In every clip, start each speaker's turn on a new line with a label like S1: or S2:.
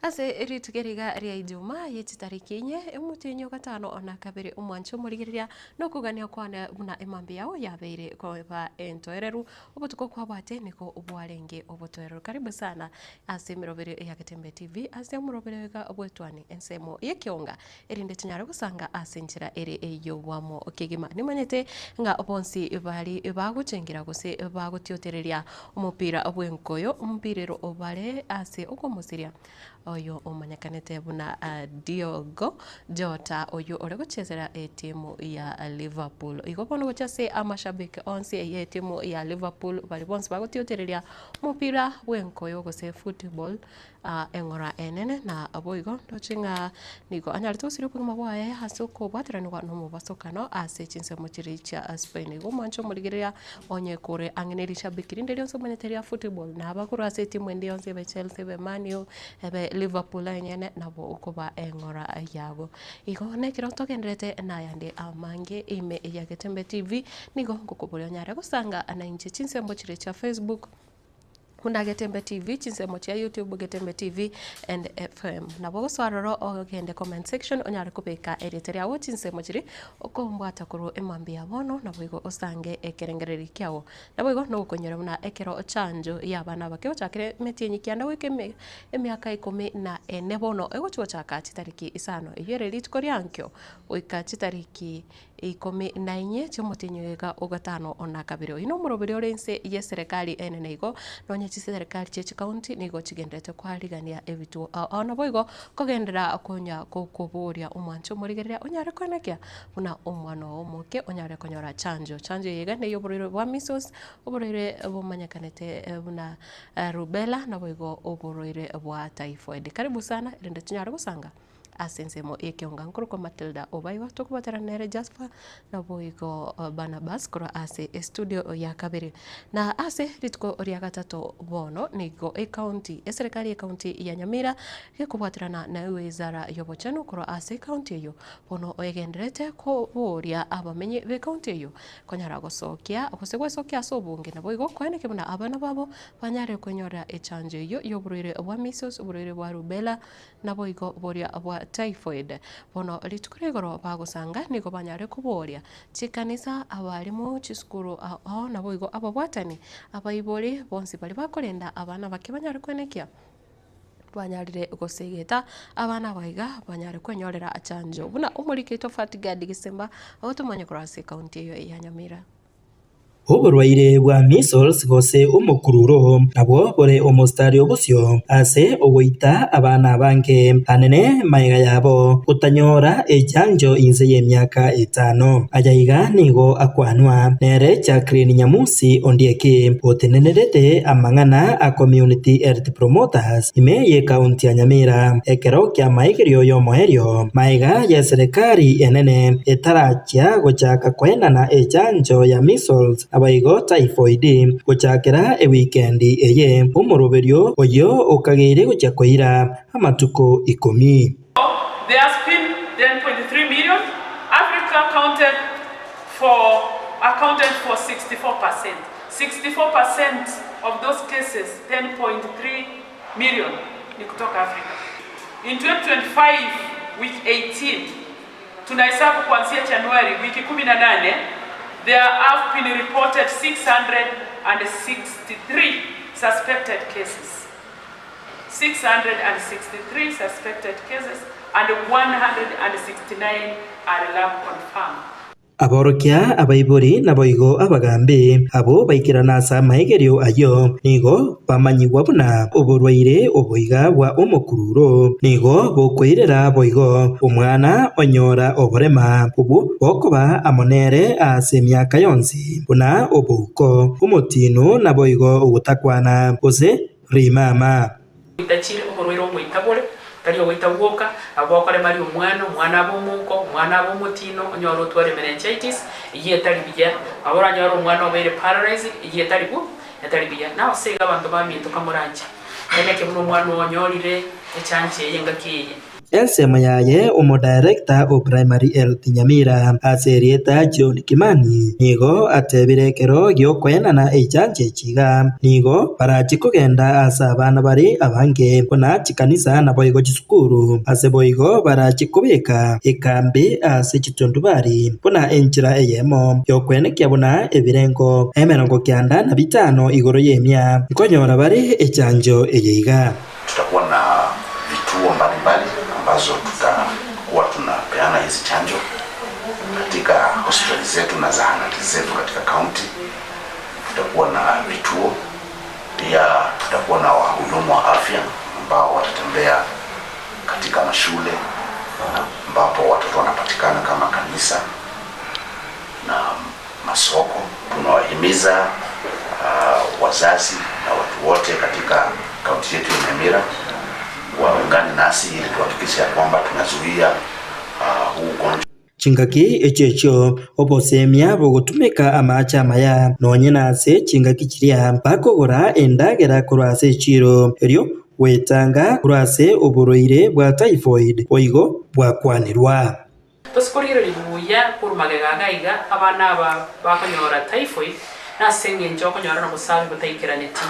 S1: Ase eritukeriga ria Ijumaa yeti tariki inye emutinyo gatano ona kabiri umwancho murigiriria no kugania kwana buna imambi yao yabeire kwa entoereru obutuko kwa bwate niko ubwarenge obutoereru. Karibu sana ase mirobere ya Gatembe TV ase murobere ga obwetwani ensemo yekionga erinde tinyare gusanga ase njira ere eyo wamo okigima nimanyete nga obonsi bali bagucengira gose bagutiotereria umupira obwenkoyo umpirero obare ase okomusiria oyo umanyakanete buna Diogo Jota oyo ore guchezera timu ya Liverpool igobono guchase amashabiki onse ya timu ya Liverpool bali bonse bagutiotereria mupira wenkoyo gose football engora enene na aboigo ndochinga niko anyarito siri kuma bwaye hasuko bwateranirwa no mubasokano ase chinse muchiri cha Spain go mancho murigiria onye kore angeneri shabiki rinde ryo somaneteria football na abakuru ase timu ndio onse be Chelsea be Man U ebe Liverpool nyene nabo ukoba engora yabo igo nekiro togendrete na yande amange ime ya Gatembe TV nigo ngukubulyo nyare gusanga ana inche chinse muchiri cha Facebook kuna Gatembe TV chinsemo cha YouTube Gatembe TV and FM na bogo swaroro ogende comment section onyare kubeka eriteria wo chinsemo chiri okombwata kuru emambi yabono na bogo osange ekerengereri kyao na bogo no konyera muna ekero chanjo yabana bakeo chakire metienyi kyanda wike emiaka 14 bono egochwo chaka chitariki isano yere litkoriankyo wika chitariki 14 chemotinyega ogatano ona kabiro ino murobere orense ye serikali enenego nonye serikali chechi county nigo chigendete kwaligania ebitu ona boigo kogendera akonya kokoboria umwancho murigerera onyare kwenekia buna umwano omoke onyare konyora chanjo yega ne yoborero bwa measles oborere bomanyakanete buna rubella na boigo oborere bwa typhoid. Karibu sana rende tunyare gusanga asensemo ekionga nkuru Matilda obaiwa tokubateranere Jasper na boigo Barnabas kora ase studio ya kabiri na ase ritko ria gatatu bono nigo county serikali county ya Nyamira yekubaterana na wizara yobochano kora ase county yo bono oyegendrete ko boria abamenye be county yo konyara gosokia okosegwesokia sobunge na boigo kweneke buna abana babo banyare konyora echanjo yo yoburire bwa measles oburire bwa rubella na boigo boria bwa typhoid bono litukuregoro bagusanga niko banyare kuboria chikanisa abarimu chiskuru na boigo ababwatani abayibori bonsi bali bakorenda abana bakibanyare kwenekia banyarire gosegeta abana baiga banyare kwenyorera achanjo buna umurikito fatigadi gisemba otumanye kurase county ya Nyamira
S2: oburwaire bwa measles gose umukururo nabwo bore omustari obusyo ase ogoita abana bange anene maiga yabo utanyora echanjo inze y'emyaka 5 ajayiga nigo akwanwa nere Jacqueline Nyamusi ondieke otenenerete amang'ana a community health promoters ime ye county ya Nyamira ekero kya maigerio yomoerio maiga ya serikali enene etarachia gochaka kwenana echanjo ya measles abaigo typhoid gochakera weekendi eye umuroberio oyo okagere gocha koira amatuko 10.
S3: There has been 10.3 million. Africa accounted for 64%. 64% of those cases, 10.3 million ni kutoka Afrika. In 2025 week 18 tunahesabu kuanzia Januari wiki 18 there have been reported 663 suspected cases. 663 suspected cases and 169 are lab confirmed.
S2: Aborokia abaibori na boigo abagambe abo baikirana sa maigerio ayo nigo bamanyigwa buna oborwaire oboiga bwa omokururo nigo bokwirera boigo omwana onyora oborema ubu bokoba amonere ase myaka yonsi buna obuko omotino na boigo ogutakwana ose rimama
S3: itachire oborwaire omoitabore kariyo witawoka abokore mari umwana abomuko umwana abomutino onyoro tware meningitis yetari bijya abora nyoro umwana obere paralysis yetari bijya naho sega abantu baminto kamuranje eneke buno umwana onyorire echanche yenga kiye
S2: ensemo yaye director of primary health Nyamira aserieta John Kimani nigo atebire kero gyokwenana echanje chiga nigo barachi kugenda asa abana bari abange kuna chikanisa na boigo chisukuru ase boigo barachi kubika ekambi ase chitondubari kuna enchira eyemo yokwenekia buna ebirengo emerongo kianda na bitano igoro yemia nkonyora bari echanjo eyeiga.
S4: Tutakuwa na vituo mbalimbali ambazo tutakuwa tunapeana hizi chanjo katika hospitali zetu na zahanati zetu katika kaunti. Tutakuwa na vituo pia, tutakuwa na wahudumu wa afya ambao watatembea katika mashule ambapo watoto wanapatikana kama kanisa na masoko. Tunawahimiza wazazi na watu wote katika kaunti yetu ya Nyamira waungane nasi ili tuhakikishe kwamba tunazuia huu ugonjwa.
S2: Chingaki echecho obosemia bogutumika amacha maya nonye nase chingaki chiria bakogora endagera kurase echiro eryo wetanga kurase oburoire bwa typhoid oigo bwakwanirwa.
S3: Tusikorire libuya kurumagega iga abana aba bakonyora typhoid nasenge njoko nyora no busabe butayikiraneti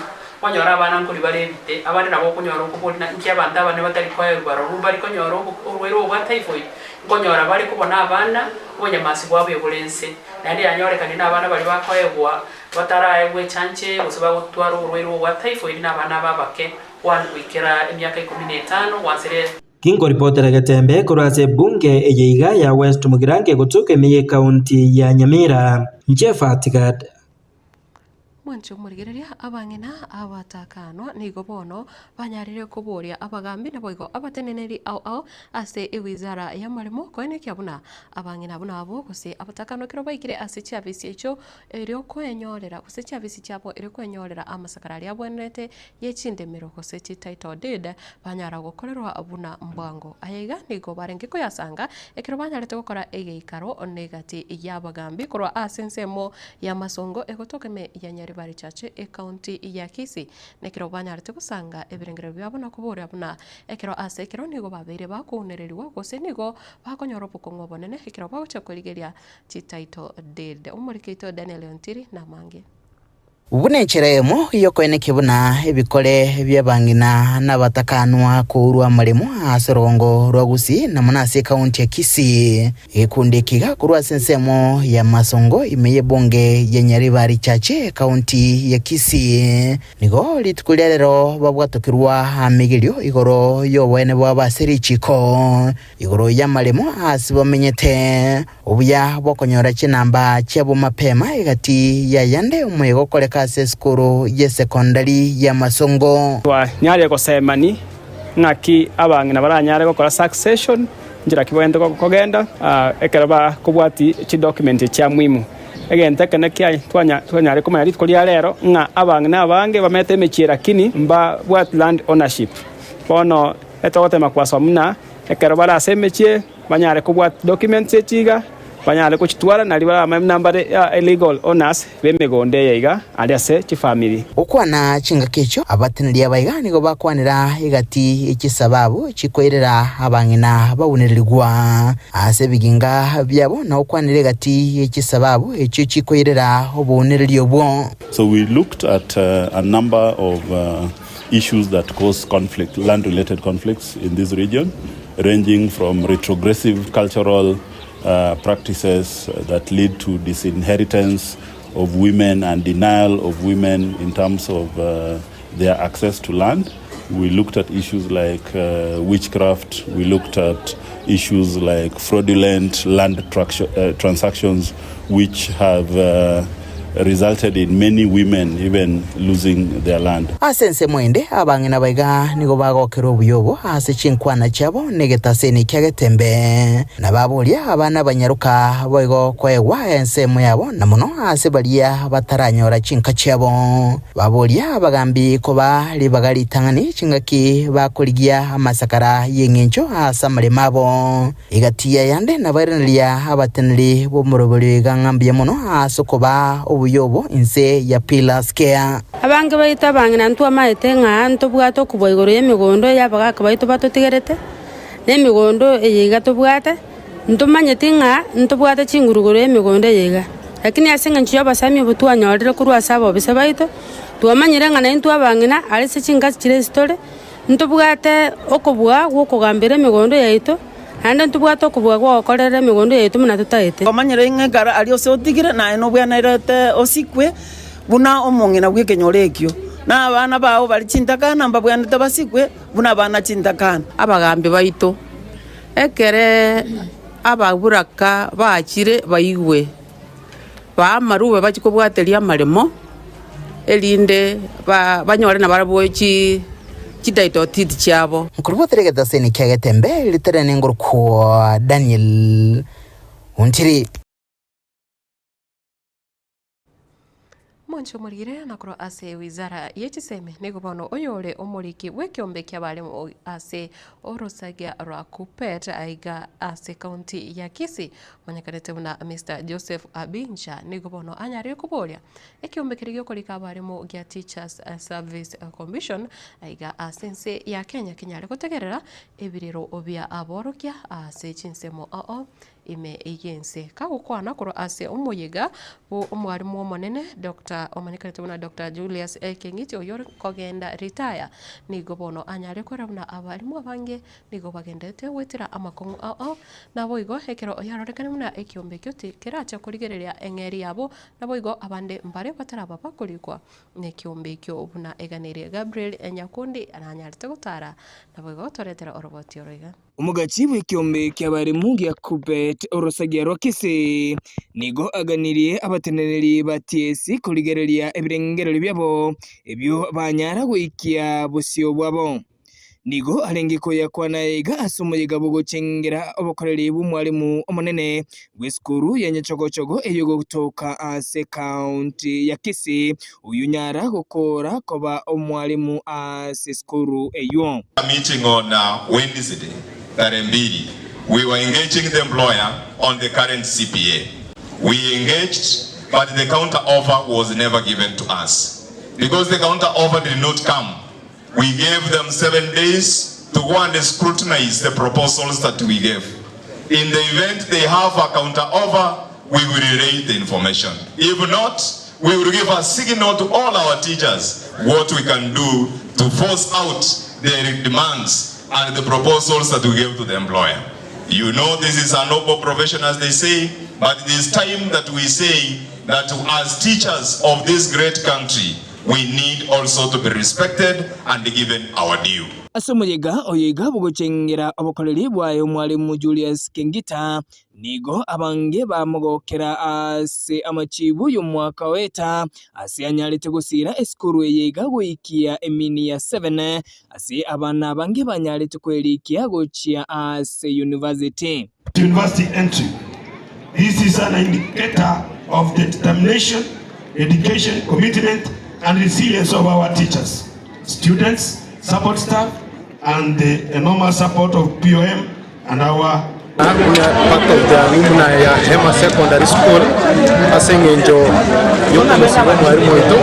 S3: wanyora abana nkuri barebite abandi nabo kunyora ukubona nk'abandi abane batari kwayo barumba ariko nyora urwero rwa typhoid ngonyora bari kubona abana bonyamasi bwabo bulense nandi yanyorekana n'abana bari bakwayegwa batarayegwe chanje usaba gutwara urwero rwa typhoid n'abana babake wikira emyaka 15 wansere
S2: Kingo reporter Gatembe kurase bunge eyeiga ya West Mugirange gutuke miye kaunti ya Nyamira Njefatigad
S1: Mwancho murigereria abangena abatakano nigo bono banyarire kuboria abagambi na boigo abateneneri au ase ewizara ya marimo kwene kyabuna abangena buna abo kose abatakano kiro baikire ase chavisi echo eryo kwenyorera kose chavisi chapo eryo kwenyorera amasakarari abwenete yechindemero kose title deed banyara gukorerwa abuna mbango ayega nigo barenge ko yasanga ekiro banyarete gukora egeikaro onegati yabagambi korwa asensemo ya masongo egotokeme ya bari chache county ya Kisii nekiro banyarite gusanga ebirengero byabona kubura buna ekiro ase ekiro nigo babere bakunereriwa gose nigo bakonyora bukongo bonene ekiro bagucha kurigeria title deed umurikito Daniel Ontiri na mange
S5: Ubunencheremo yokwene kibuna ebikole byabangina nabatakanwa kurwa marimo asorongo rwagusi na munase county ya Kisii ekundekiga kurwa sensemo ya masongo imeye bonge ya Nyaribari chache county ya Kisii nigo litukulero babwatokirwa amigilio igoro yobwene bwa serichiko igoro ya marimo asibamenyete obuya bokonyora chinamba cyabo mapema igati ya yande umuyego koleka skuru ye secondary ya masongo
S6: wa nyari ko semani ngaki abangina baranyare ko succession njira kibwende ko kogenda ekeraba kubwati chi document cha mwimu egente kana kya twanyare ko mayari ko lero nga abangina abange bamete mechira kini mba what land ownership bono etote makwasa muna ekeraba la semechie banyare kubwati document chiga banyale kuchitwara nali bala number illegal owners bemegonde yeiga ali ase chi family
S5: ukwana chinga kecho abatinili abaigani go bakwanira igati ikisababu chikoerera abangina bawunerirwa ase biginga byabo na ukwanire gati ikisababu echo chikoerera obuneriryo bwo.
S7: So we looked at a number of issues that cause conflict, land related conflicts in this region, ranging from retrogressive cultural practices that lead to disinheritance of women and denial of women in terms of their access to land. We looked at issues like witchcraft. We looked at issues like fraudulent land transactions, which have resulted in many women even losing their land.
S5: Asense mwende abangina baiga nigo bagokero buyobo ase chinkwana chabo negetaseni kyagetembe nababolia abana banyaruka boigo kwegwa ensemo yabo namuno ase balia bataranyora chinka chabo babolia abagambi ko bali bagali tangani chingaki bakoligia amasakara yengencho asa malemabo igatia yande nabarenlia abatenli bo muroboli gangambi muno asokoba uyobo inse ya Pillars Care
S8: abange bayita bangina ntwa maete nga nto bwato kuboigoro yemigondo yabaga kabaito batotigerete n'emigondo eyiga tubwate ntumanyete ng'a ntubwate chinguruguru emigondo eyiga lakini ase eng'encho ya abasami obo twanyorire korwa ase abobisa baito twamanyire ng'a naintwe abang'ina are ase chingasi chire esitore ntubwate okobua gwokogambera emigondo yaito ande ntubwate okobua gwokorera emigondo yaito muna tutaete
S9: omanyire ng'ekara ari ose otigire naye nobwenerete osikwe buna omong'ina bw'ekenyoro ekio na abana bao bari chintakana mbabwanete basikwe buna abana chintakana abagambi baito ekere ababuraka baachire baigwe baamaruwe bachikobwateria amaremo erinde banyore na barabochi chidaito titi chabo
S5: nkurubotere getaseni kya getembe literene ngurku Daniel Untiri
S1: Mwancho murire nakoro ase wizara yechiseme nigubono oyole omuliki wekiombe kya balimu ase orosagia rwa Kupet aiga ase county ya Kisii manyakanete muna Mr. Joseph Abinja nigubono anyari kubolia ekiombe kirigyo kolika balimu gya Teachers Service Commission aiga asense ya Kenya kinyare kutegerera ebiriro obya aborokia ase chinsemo ime egense kagukwana kuro ase umuyiga umwarimu omonene Dr. Omanikanete muna Dr. Julius Kengiti oyor kogenda retire nigo bono anyare korabuna abarimu abange nigo bagendete wetira amakongu nabo igo hekero oyarorekane muna ekiombe kyote keracha kurigereria engeri yabo nabo igo abande mbare bataraba bakulikwa nekiombe kyo buna eganere Gabriel Enyakundi ananyarite gutara nabo igo toretera oroboti oroiga
S10: umugachi w'ikiombe ky'abarimu gya Kupet orosagia rwa Kisii nigo aganiriye abateneneri ba TSC kurigereria ebirengerero byabo ebyo banyara gwikia busyo bwabo nigo alengeko yakwana iga asumuyiga bugochengera obukoreri bw'umwarimu omonene w'eskuru ya Nyachogochogo eyogo kutoka ase county ya Kisii uyu nyara gukora koba omwarimu ase skuru eyo
S11: meeting on Wednesday Tarembiri, we were engaging the employer on the current CPA. We engaged, but the counter offer was never given to us. Because the counter offer did not come, we gave them 7 days to go and scrutinize the proposals that we gave. In the event they have a counter offer, we will relay the information. If not, we will give a signal to all our teachers what we can do to force out their demands and the proposals that we give to the employer. You know this is a noble profession as they say, but it is time that we say that as teachers of this great country, we need also to be respected and given our due.
S10: Asumuyiga oyiga bugochengera obukoreri bwayo mwalimu Julius Kengita nigo abange bamugokera ase amachibu y'umwaka weta ase anyalite gusira eskuru eyiga gwikia emini ya 7 ase abana abange banyalite kwelikia gochia ase university
S12: entry. This is an indicator of the determination, dedication, commitment and resilience of our teachers, students, support staff and the enormous support of POM and our
S13: part of the alumni ya Hema Secondary School asengenjo yokumusibwa mwarimu ito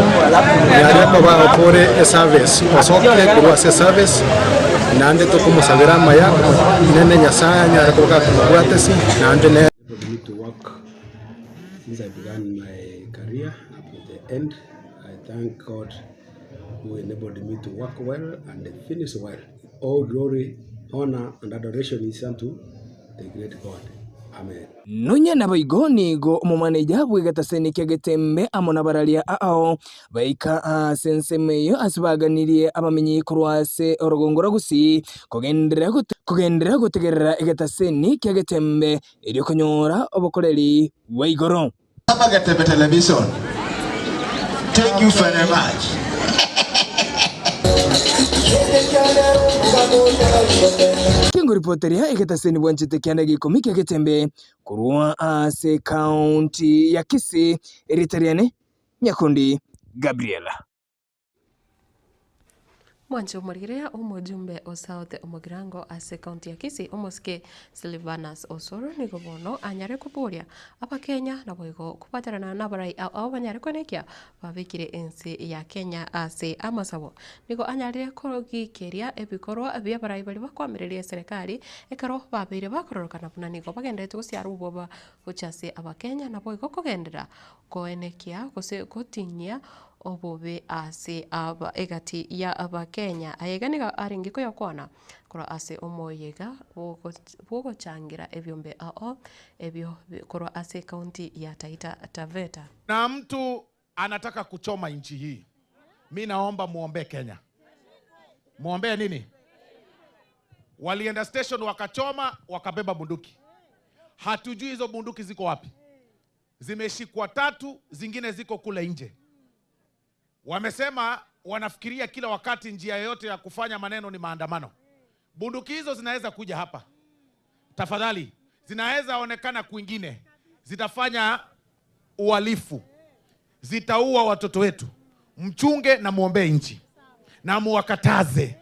S13: yareko bakore service osoke kurwa service nande tokumusabira maya nene nyasaya nyareko kakumugwatesi nande ne to work since I began my career up to the end. I thank God who enabled me to work well and finish well. All glory, honor and adoration is unto the great God. Amen.
S10: Nunya na baigoni go umumaneja bwigataseni kya getembe amona baralia baika sensemeyo asibaganiriye abamenyi kurwase orogongora gusi kugendera gutegerera egataseni kya getembe iri konyora obukoreri waigoro
S14: Getembe television. Thank you very much.
S10: Kingo reporteria egataseni bwanchite kyana gikomi kya getembe kurwa ase county ya Kisii eritariane Nyakundi Gabriela.
S1: Mwancho murigiria umujumbe o South Omugirango ase county ya Kisii umuske Silvanus Osoro ni gobono anyare kuburia aba Kenya na boigo kupatarana na barai au banyare konekia babikire ensi ya Kenya ase amasabo nigo anyare korogikiria ebikorwa bya barai bali bakwamireria serikali ekaro babire bakororokana buna nigo bagendete guciaru boba uchase aba Kenya na boigo kugendera koenekia gose gotinyia obobe ase aba egati ya aba Kenya ayeganiga aringiko yakwana kora ase omoyega wogo changira ebyombe ebyo kora ase county ya Taita Taveta.
S15: Na mtu anataka kuchoma nchi hii, mimi naomba muombe Kenya. Muombe nini? Walienda station wakachoma, wakabeba bunduki. Hatujui hizo bunduki ziko wapi. Zimeshikwa 3, zingine ziko kule nje. Wamesema wanafikiria kila wakati njia yote ya kufanya maneno ni maandamano. Bunduki hizo zinaweza kuja hapa. Tafadhali, zinaweza onekana kwingine. Zitafanya uhalifu. Zitaua watoto wetu. Mchunge na muombe nchi. Na muwakataze.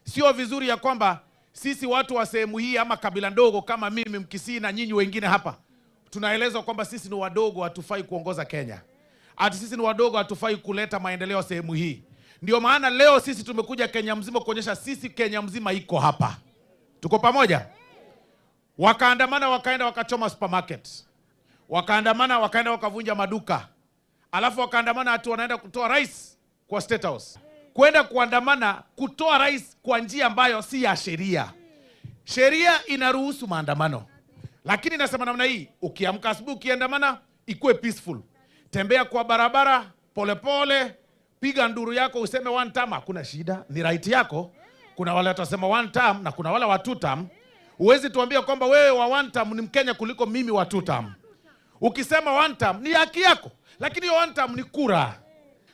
S15: Sio vizuri ya kwamba sisi watu wa sehemu hii ama kabila ndogo kama mimi Mkisii na nyinyi wengine hapa tunaelezwa kwamba sisi ni wadogo, hatufai kuongoza Kenya. Ati sisi ni wadogo, hatufai kuleta maendeleo sehemu hii. Ndio maana leo sisi tumekuja Kenya mzima kuonyesha sisi Kenya mzima iko hapa. Tuko pamoja. Wakaandamana wakaenda wakachoma supermarket. Wakaandamana wakaenda wakavunja maduka. Alafu wakaandamana ati wanaenda kutoa rais kwa State House. Kwenda kuandamana kutoa rais kwa njia ambayo si ya sheria. Sheria inaruhusu maandamano. Lakini nasema namna hii, ukiamka asubuhi ukiandamana ikuwe peaceful. Tembea kwa barabara polepole, piga nduru yako useme 1 term, hakuna shida, ni right yako. Kuna wale watasema 1 term na kuna wale wa 2 term. Uwezi tuambia kwamba wewe wa 1 term ni Mkenya kuliko mimi wa 2 term. Ukisema 1 term ni haki yako, lakini hiyo 1 term ni kura.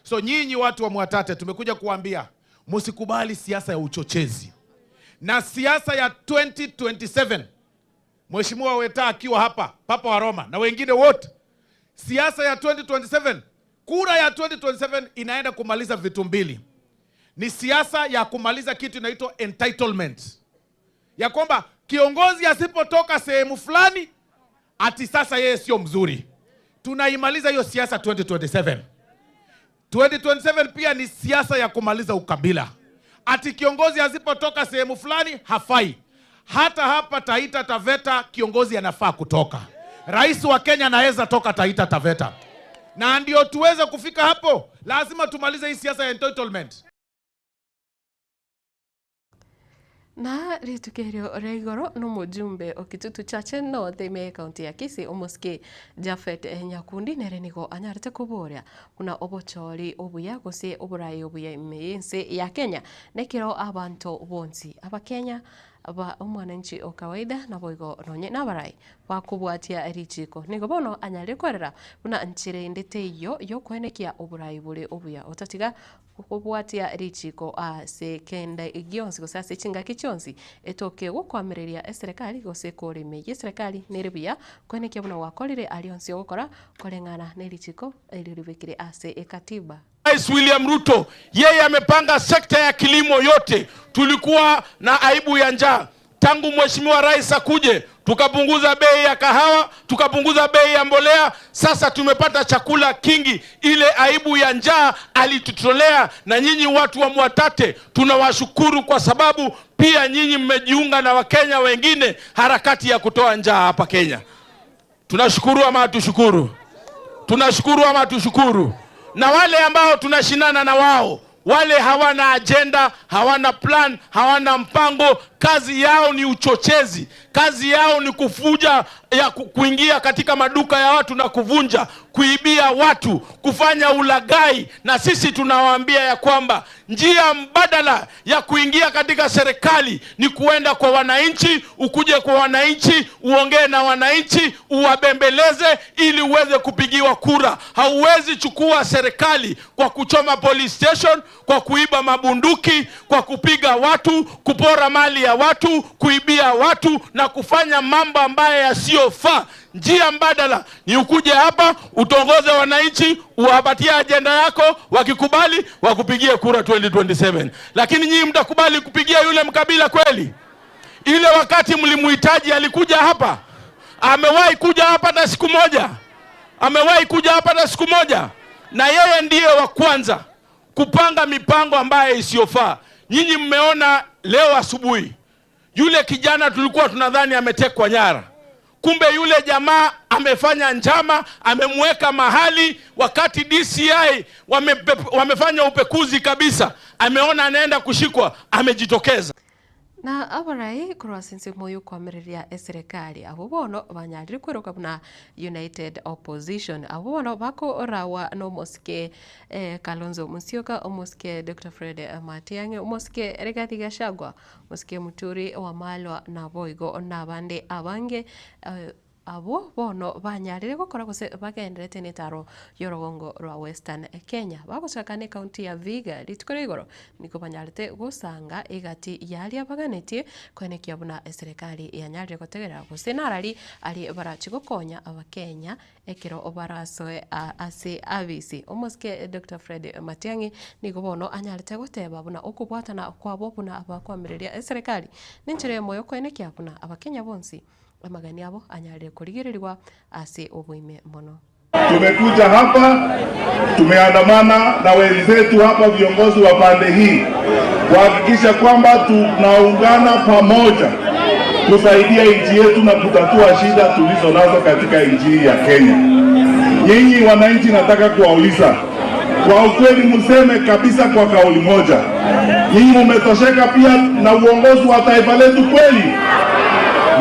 S15: So nyinyi watu wa Mwatate tumekuja kuambia msikubali siasa ya uchochezi. Na siasa ya 2027, Mheshimiwa Weta akiwa hapa, Papa wa Roma na wengine wote, siasa ya 2027, kura ya 2027 inaenda kumaliza vitu mbili. Ni siasa ya kumaliza kitu inaitwa entitlement. Ya kwamba kiongozi asipotoka sehemu fulani ati sasa yeye sio mzuri. Tunaimaliza hiyo siasa 2027. 2027 pia ni siasa ya kumaliza ukabila. Ati kiongozi asipotoka sehemu fulani hafai. Hata hapa Taita Taveta kiongozi anafaa kutoka. Rais wa Kenya anaweza toka Taita Taveta. Na ndio tuweze kufika hapo, lazima tumalize hii siasa ya entitlement.
S1: Na ritukerio regoro no mujumbe okitutu chache no theme county ya Kisii umuske Jafet Nyakundi nerenigo anyarite kuboria kuna obochori obuya gose oburai obuya imense ya Kenya nekiro abantu bonsi aba Kenya aba umwananchi o kawaida na boigo ronye na barai bakubwatia erichiko nigo bono anyare kwerera buna nchire ndete yo kwenekia oburai bure obuya otatiga kubwatia erichiko se kenda igionsi gose se chinga kichonsi etoke gukwamireria serikali gose kurime ye serikali neribia kwenekia buna wakorire alionsi gukora korengana nerichiko eliribikire ase ekatiba.
S15: Rais William Ruto yeye amepanga sekta ya kilimo yote. Tulikuwa na aibu ya njaa tangu Mheshimiwa Rais akuje, tukapunguza bei ya kahawa, tukapunguza bei ya mbolea, sasa tumepata chakula kingi. Ile aibu ya njaa alitutolea, na nyinyi watu wa Mwatate tunawashukuru kwa sababu pia nyinyi mmejiunga na Wakenya wengine harakati ya kutoa njaa hapa Kenya. Tunashukuru ama tushukuru? Tunashukuru ama tushukuru? Na wale ambao tunashindana na wao, wale hawana agenda, hawana plan, hawana mpango, kazi yao ni uchochezi, kazi yao ni kufuja, ya kuingia katika maduka ya watu na kuvunja, kuibia watu, kufanya ulagai. Na sisi tunawaambia ya kwamba njia mbadala ya kuingia katika serikali ni kuenda kwa wananchi, ukuje kwa wananchi, uongee na wananchi, uwabembeleze ili uweze kupigiwa kura. Hauwezi chukua serikali kwa kuchoma police station, kwa kuiba mabunduki, kwa kupiga watu, kupora mali ya
S16: ya watu, kuibia watu na kufanya mambo ambayo yasiyofaa. Njia mbadala ni ukuje hapa, utongoze wananchi, uwapatie ajenda yako, wakikubali wakupigie kura 2027. Lakini nyinyi mtakubali kupigia yule mkabila kweli? Ile wakati mlimuhitaji alikuja hapa? Amewahi kuja hapa na siku moja? Amewahi kuja hapa na siku moja? Na yeye ndiye wa kwanza kupanga mipango ambayo isiyofaa. Nyinyi mmeona leo asubuhi yule kijana tulikuwa tunadhani ametekwa nyara, kumbe yule jamaa amefanya njama, amemweka mahali. Wakati DCI wamefanya upekuzi kabisa, ameona anaenda kushikwa, amejitokeza.
S1: Na abarai kurasinsi moyo kwa meriria serikali abo bono banyarire kweruka buna United Opposition abo bono bako orawa no moske Kalonzo Musyoka, omoske Dr. Fred Matiang'i, omoske Rigathi Gachagua, moske Muturi Wamalwa na Boigo na bande abange abo bono banyarire gukora gose bagenderete netaro yorogongo rwa Western Kenya bagochakane county ya Vihiga ritukore igoro niko banyarite gusanga igati yali abaganeti kwenekia buna serikali yanyarire gutegera gose narari ali barachi gukonya abakenya ekero obarasoe ase abisi omoske Dr. Fred Matiang'i niko bono anyarite guteba buna okubwatana kwabo buna abakwamireria serikali ninchire moyo kwenekia buna abakenya bonsi amagani abo anyarire kurigirirwa ase obuime mono.
S17: Tumekuja hapa, tumeandamana na wenzetu hapa viongozi wa pande hii kuhakikisha kwamba tunaungana pamoja kusaidia nchi yetu na kutatua shida tulizo nazo katika nchi ya Kenya. Nyinyi wananchi, nataka kuwauliza kwa ukweli, mseme kabisa kwa kauli moja, nyinyi mmetosheka pia na uongozi wa taifa letu kweli?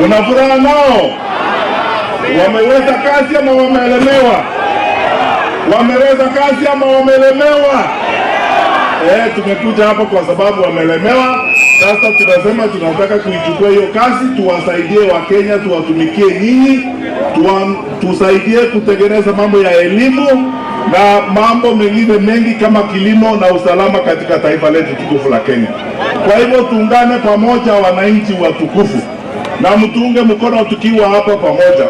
S17: Mnafuraha nao? Wameweza kazi ama wameelemewa? Wameweza kazi ama wameelemewa? Tumekuja hapa kwa sababu wamelemewa. Sasa tunasema tunataka kuichukua hiyo kazi, tuwasaidie Wakenya, tuwatumikie nyinyi, tusaidie kutengeneza mambo ya elimu na mambo mengine mengi kama kilimo na usalama katika taifa letu tukufu la Kenya. Kwa hivyo tuungane pamoja, wananchi watukufu, na mtuunge mkono tukiwa hapa pamoja.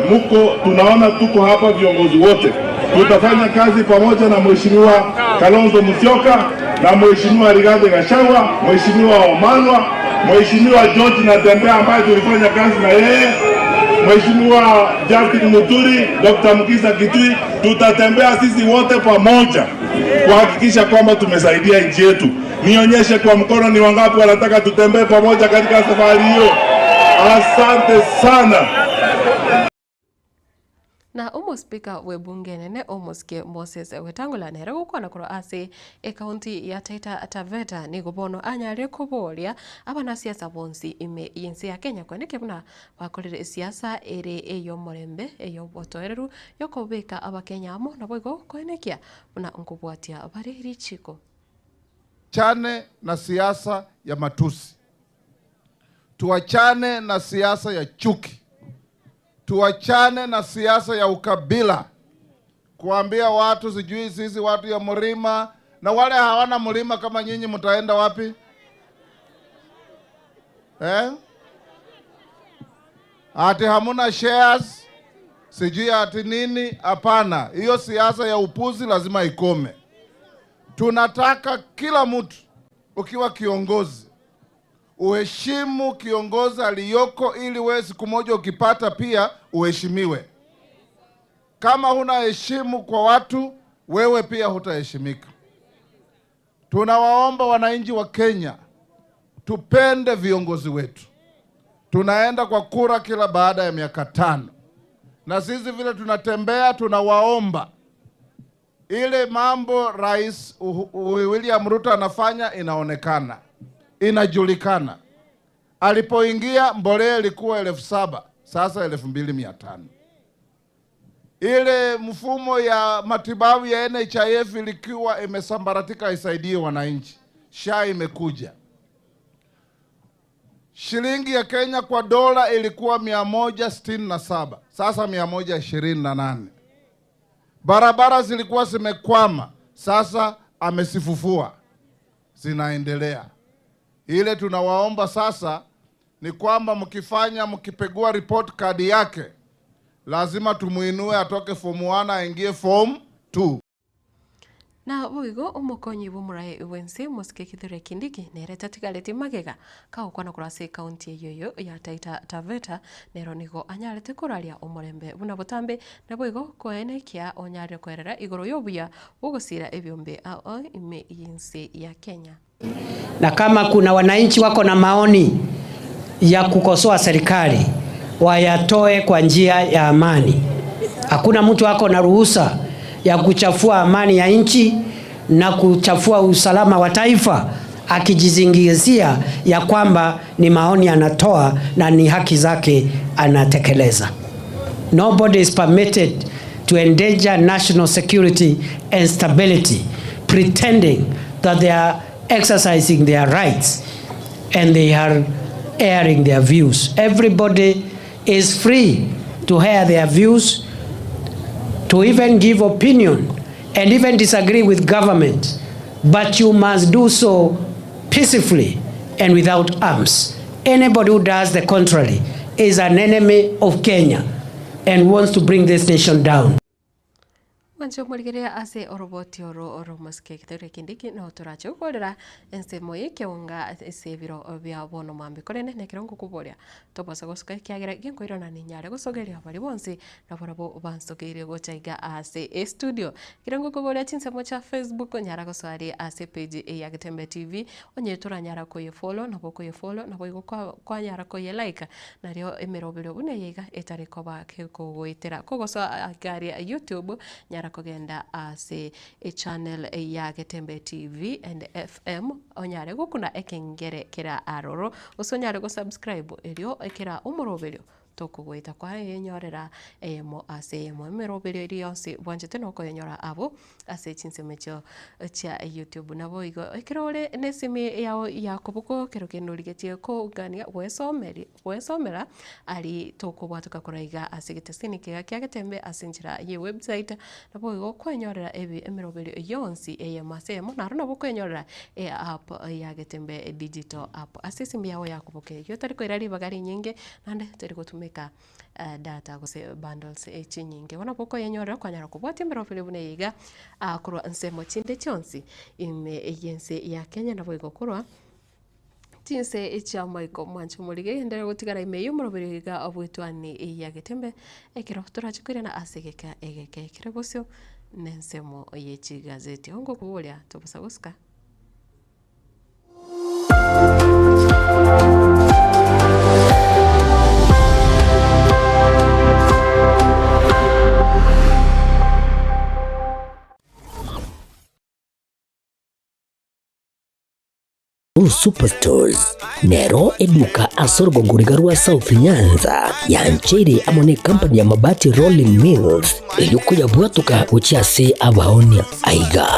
S17: Tunaona tuko hapa viongozi wote, tutafanya kazi pamoja na Mheshimiwa Kalonzo Musyoka na Mheshimiwa Rigathi Gachagua, Mheshimiwa Wamalwa, Mheshimiwa George Natembeya ambaye tulifanya kazi na yeye, Mheshimiwa Justin Muturi, Dr. Mukisa Kitui. Tutatembea sisi wote pamoja kuhakikisha kwamba tumesaidia nchi yetu. Nionyeshe kwa mkono ni wangapi wanataka tutembee pamoja katika safari hiyo. Asante sana.
S1: Na speaker we bunge nene omoske Moses Wetangula nere gukwana kuro ase county ya Taita Taveta ni gobono anyare kuboria abana siasa bonsi ime yensi ya Kenya kweneke buna bakorere siasa ere eyo morembe eyo botoereru yokobeka abakenya amo naboigo kwenekia buna nkubwatia bari richiko.
S18: Chane na siasa ya matusi, tuachane na siasa ya chuki, tuachane na siasa ya ukabila, kuambia watu sijui sisi watu ya mlima, na wale hawana mlima kama nyinyi mtaenda wapi? Ati hamuna shares sijui ati nini? Hapana, hiyo siasa ya upuzi lazima ikome. Tunataka kila mtu ukiwa kiongozi uheshimu kiongozi aliyoko, ili wewe siku moja ukipata pia uheshimiwe. Kama huna heshimu kwa watu, wewe pia hutaheshimika. Tunawaomba wananchi wa Kenya tupende viongozi wetu. Tunaenda kwa kura kila baada ya miaka 5. Na sisi vile tunatembea tunawaomba ile mambo Rais William Ruto anafanya inaonekana, inajulikana. Alipoingia mbolea ilikuwa 7,000, sasa 2,500. Ile mfumo ya matibabu ya NHIF ilikuwa imesambaratika isaidie wananchi. SHA imekuja. Shilingi ya Kenya kwa dola ilikuwa 167, sasa 128. Barabara zilikuwa zimekwama, sasa amesifufua, zinaendelea. Ile tunawaomba sasa, ni kwamba mkipegua report card yake lazima tumuinue atoke form 1 aingie form 2.
S1: Na boigo umukonyi bumurai wense musike kithure kindiki nere tatigaleti magega ka ukwana kurase county yoyo ya Taita Taveta nero nigo anyarete kuralia umurembe buna butambe na boigo koene kia onyare kwerera igoro yobuya ugusira ebyombe ao ime yinse ya Kenya.
S19: Na kama kuna wananchi wako na maoni ya kukosoa serikali wayatoe kwa njia ya amani. Hakuna mtu wako na ruhusa ya kuchafua amani ya nchi na kuchafua usalama wa taifa akijizingizia ya kwamba ni maoni anatoa na ni haki zake anatekeleza. Nobody is permitted to endanger national security and stability pretending that they are exercising their rights and they are airing their views. Everybody is free to air their views, to even give opinion and even disagree with government, but you must do so peacefully and without arms. Anybody who does the contrary is an enemy of Kenya and wants to bring this nation down.
S1: Mancho murigerea ase oroboti oro maske kitore kindiki no toracho kolera ense moye keunga seviro bya bono mambe korene nekirongo kuboria topasa goska kiagera ginkoiro na ninyare gosogeria bari bonse na borabo bansogere gochaiga ase studio kirongo kuboria chinse mocha Facebook nyara goswari ase page ya Getembe TV onye tora nyara koye follow na bokoye follow na boigo kwa nyara koye like na rio emerobero une yega etare koba keko goitera kogoso agari YouTube nyara kogenda ase channel ya Getembe TV and FM onyare gukuna ekengere kera aroro usonyare go subscribe elio ekera umurobelio tokugwita kwa yenyorera mo ase mo merobelio rionse bwanjete no koyenyora abo ase chinsemecho cha YouTube nabo igo ekirore nesimi yao yakubuko kerokenurigetie ko gania wesomera ali tokubwatuka kuraiga ase gitesini kya Getembe asinjira ye website nabo igo kwenyorera ebi emerobelio yonsi masemo na runo bokwenyorera app ya Getembe digital app ase simi yao yakubuke yo tariko irari bagari nyinge nande tariko tumeka data gose bundles chinyinge wana boko yenyorera kwanyara kubwati emerobelio bune yiga kurwa nsemo chinde chonsi ime yense ya Kenya nabo igo kurwa tinse echama iko mwancho mulige ndere gutigara ime yumurobelio yiga obwitwani ya Getembe ekiro turachikira na asegeka egeke kirabosyo nensemo yechi gazeti hongo kubolia tobasa guska
S20: Superstores nero eduka asorgo ngurigarua South Nyanza ya nchiri amone company ya mabati Rolling Mills ilikuya bwatuka uchiase abaonia aiga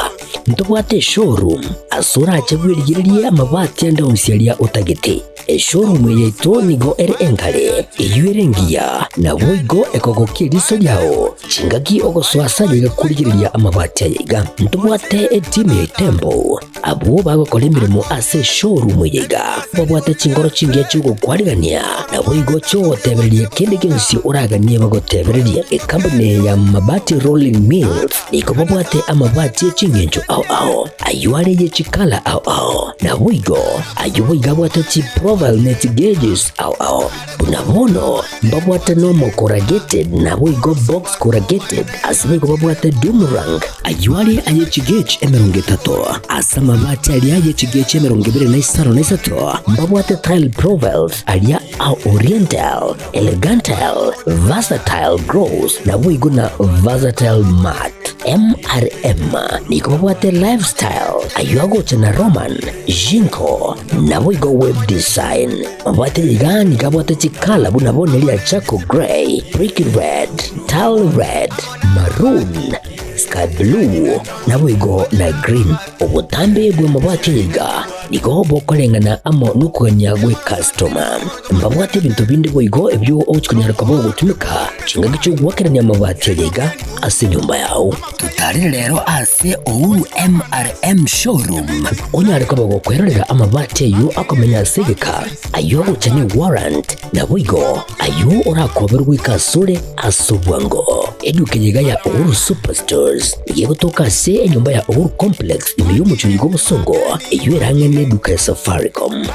S20: ntobwate showroom asura achagwirigirie amabati enda usialia utagete showroom yeito nigo ere engale iyuerengia na boigo ekogokie riso yao chingaki ogoswasa yiga kurigiriria amabati yiga ntobwate team Tembo abo bagokora imirimo ase showroom yiga babwate chingoro chingia chugo kwarigania na boigo cho tebererie kindi kinsi uraganie bagotebererie company ya mabati Rolling Mills niko babwate amabati chingenjo ao ayuare ye chikala ao na boigo ayuiga bwate chi profile net gauges ao bunabono babwate no corrugated na boigo box corrugated asinigo babwate Dumarang ayuare aye chigage emerunge tato asama mabati ali aye chigage emerunge bire na isaro na isato babwate tile profiles alia au oriental elegantal versatile gross na boigo na versatile mat MRM niko babwate lifestyle ayuago tena Roman Jinko na boigo web design babwate igani kabwate chikala bunabone lia chako gray brick red tile red maroon sky blue na boigo na green obutambe bwe mabwate yiga nigo bokorengana amo nukugania gwe customer mbabwate bintu bindi boigo ebyo ochikunyara kabo gutumika chinga gicho gwakerania amabati yega ase nyumba yao tutari rero ase Uhuru MRM showroom onyare kabo gukwerera amabati yo akomenya segeka ayo uchane warrant na boigo ayo urakoberwa ikasure asubwango edukejega ya Uhuru Superstores yego toka se enyumba ya Uhuru Complex imiyo muchurigo busongo iyo erangene duka ya Safaricom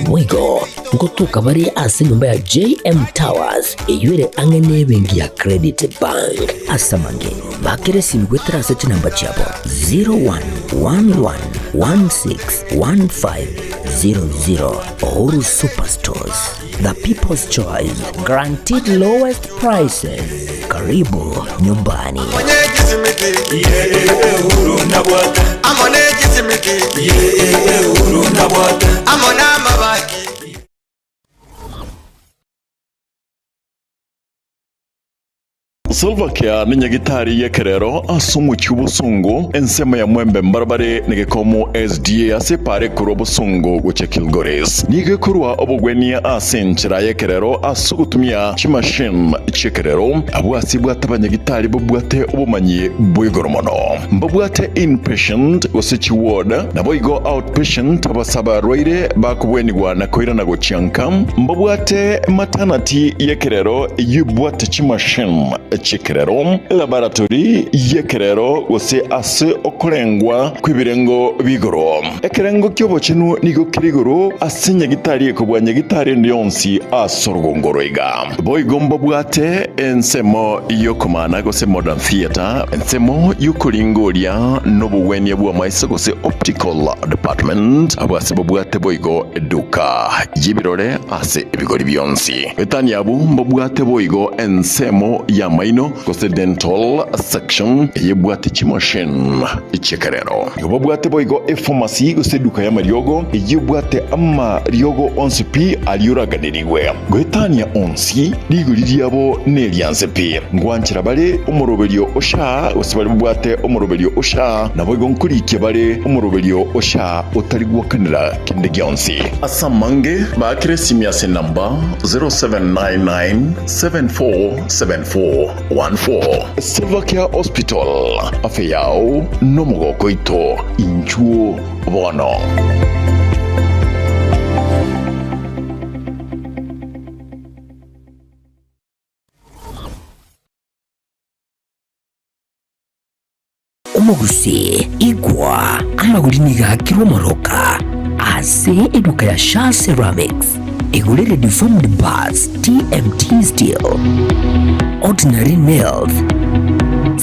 S20: boigo ngo tukabari ase nyumba ya JM Towers iyo ere angene bengi ya Credit Bank asamange bakere simgwe trase namba chabo 0111161500 Uhuru Superstores, the people's choice, guaranteed lowest prices. Karibu nyumbani.
S21: Silvercare ni nyagitari yekerero asumu cyubusungu ensema ya mwembe mbarbare nigekomo SDA asepare kurobusungu guce Kilgoris nigekurwa obugwenia asenchira yekerero asugutumia chimashine chekerero abwasi bwatabanyagitari bubwate obumanyi bwigoromono mbabwate inpatient gosichi ward naboigo outpatient abasaba roire bakubwenigwa na koira na gochianka mbabwate maternity yekerero yubwate chimashine chekerero laboratory yekerero gose ase okorengwa kwibirengo bigoro ekerengo kyobo chinu nigo kirigoro asinya gitari ekobwanya gitari ndionsi asorgongoroiga boigomba bwate ensemo yokomana gose modern theater ensemo yukulingoria nobuwenia bwa maisa gose optical department abwase bwate boigo eduka yibirore ase ebigori byonsi etani abu mbwate boigo ensemo ya maino gose dental section yebwate chimashine ichekerero yobwate boigo pharmacy gose duka ya mariogo yebwate amma riogo onsipi aliuraganirigwe gwetania onsi liguririabo neliansepi ngwanchira bale umoroberio osha gose bale bwate umoroberio osha naboigo nkurike bale umoroberio osha otarigwakanira kende gyonsi asamange bakresimia se namba 0799747414 Silvercare Hospital afeyao nomogoko ito inchuo bono
S20: umugusi igwa amaguriniga kiromoroka ase eduka ya Shah Ceramics igurere deformed bars TMT steel ordinary nails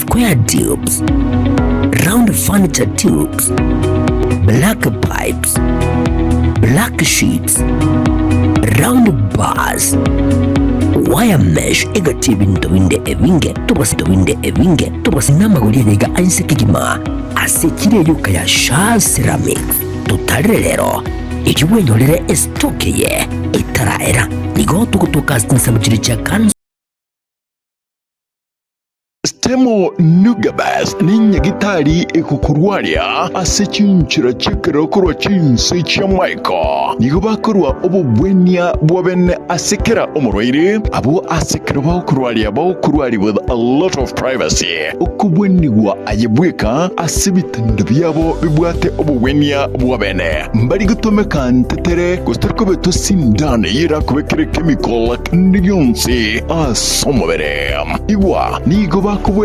S20: square tubes round furniture tubes black pipes black sheets round bars wire mesh egatibinto winde evinge tubasito winde evinge tubasinama gulirega ansekigima asekire yuka ya Shah Ceramics tutarelero ikiwenyorere estokeye itaraera nigo tukutuka sinsabuchiri cha kanzu
S21: Stemo Nugabas ninya gitari ekukurwaria asechinchira chekero kurwa chinse cha Michael nigo bakurwa obubwenia bwabene asekera omurwaire abo asekera bakurwaria with a lot of privacy okubwenigwa ayebweka asibitanda byabo bibwate obubwenia bwabene mbari gutomeka ntetere gustarko beto sindane yira kubekere chemical ndiyonse asomobere igwa nigo bakubwenia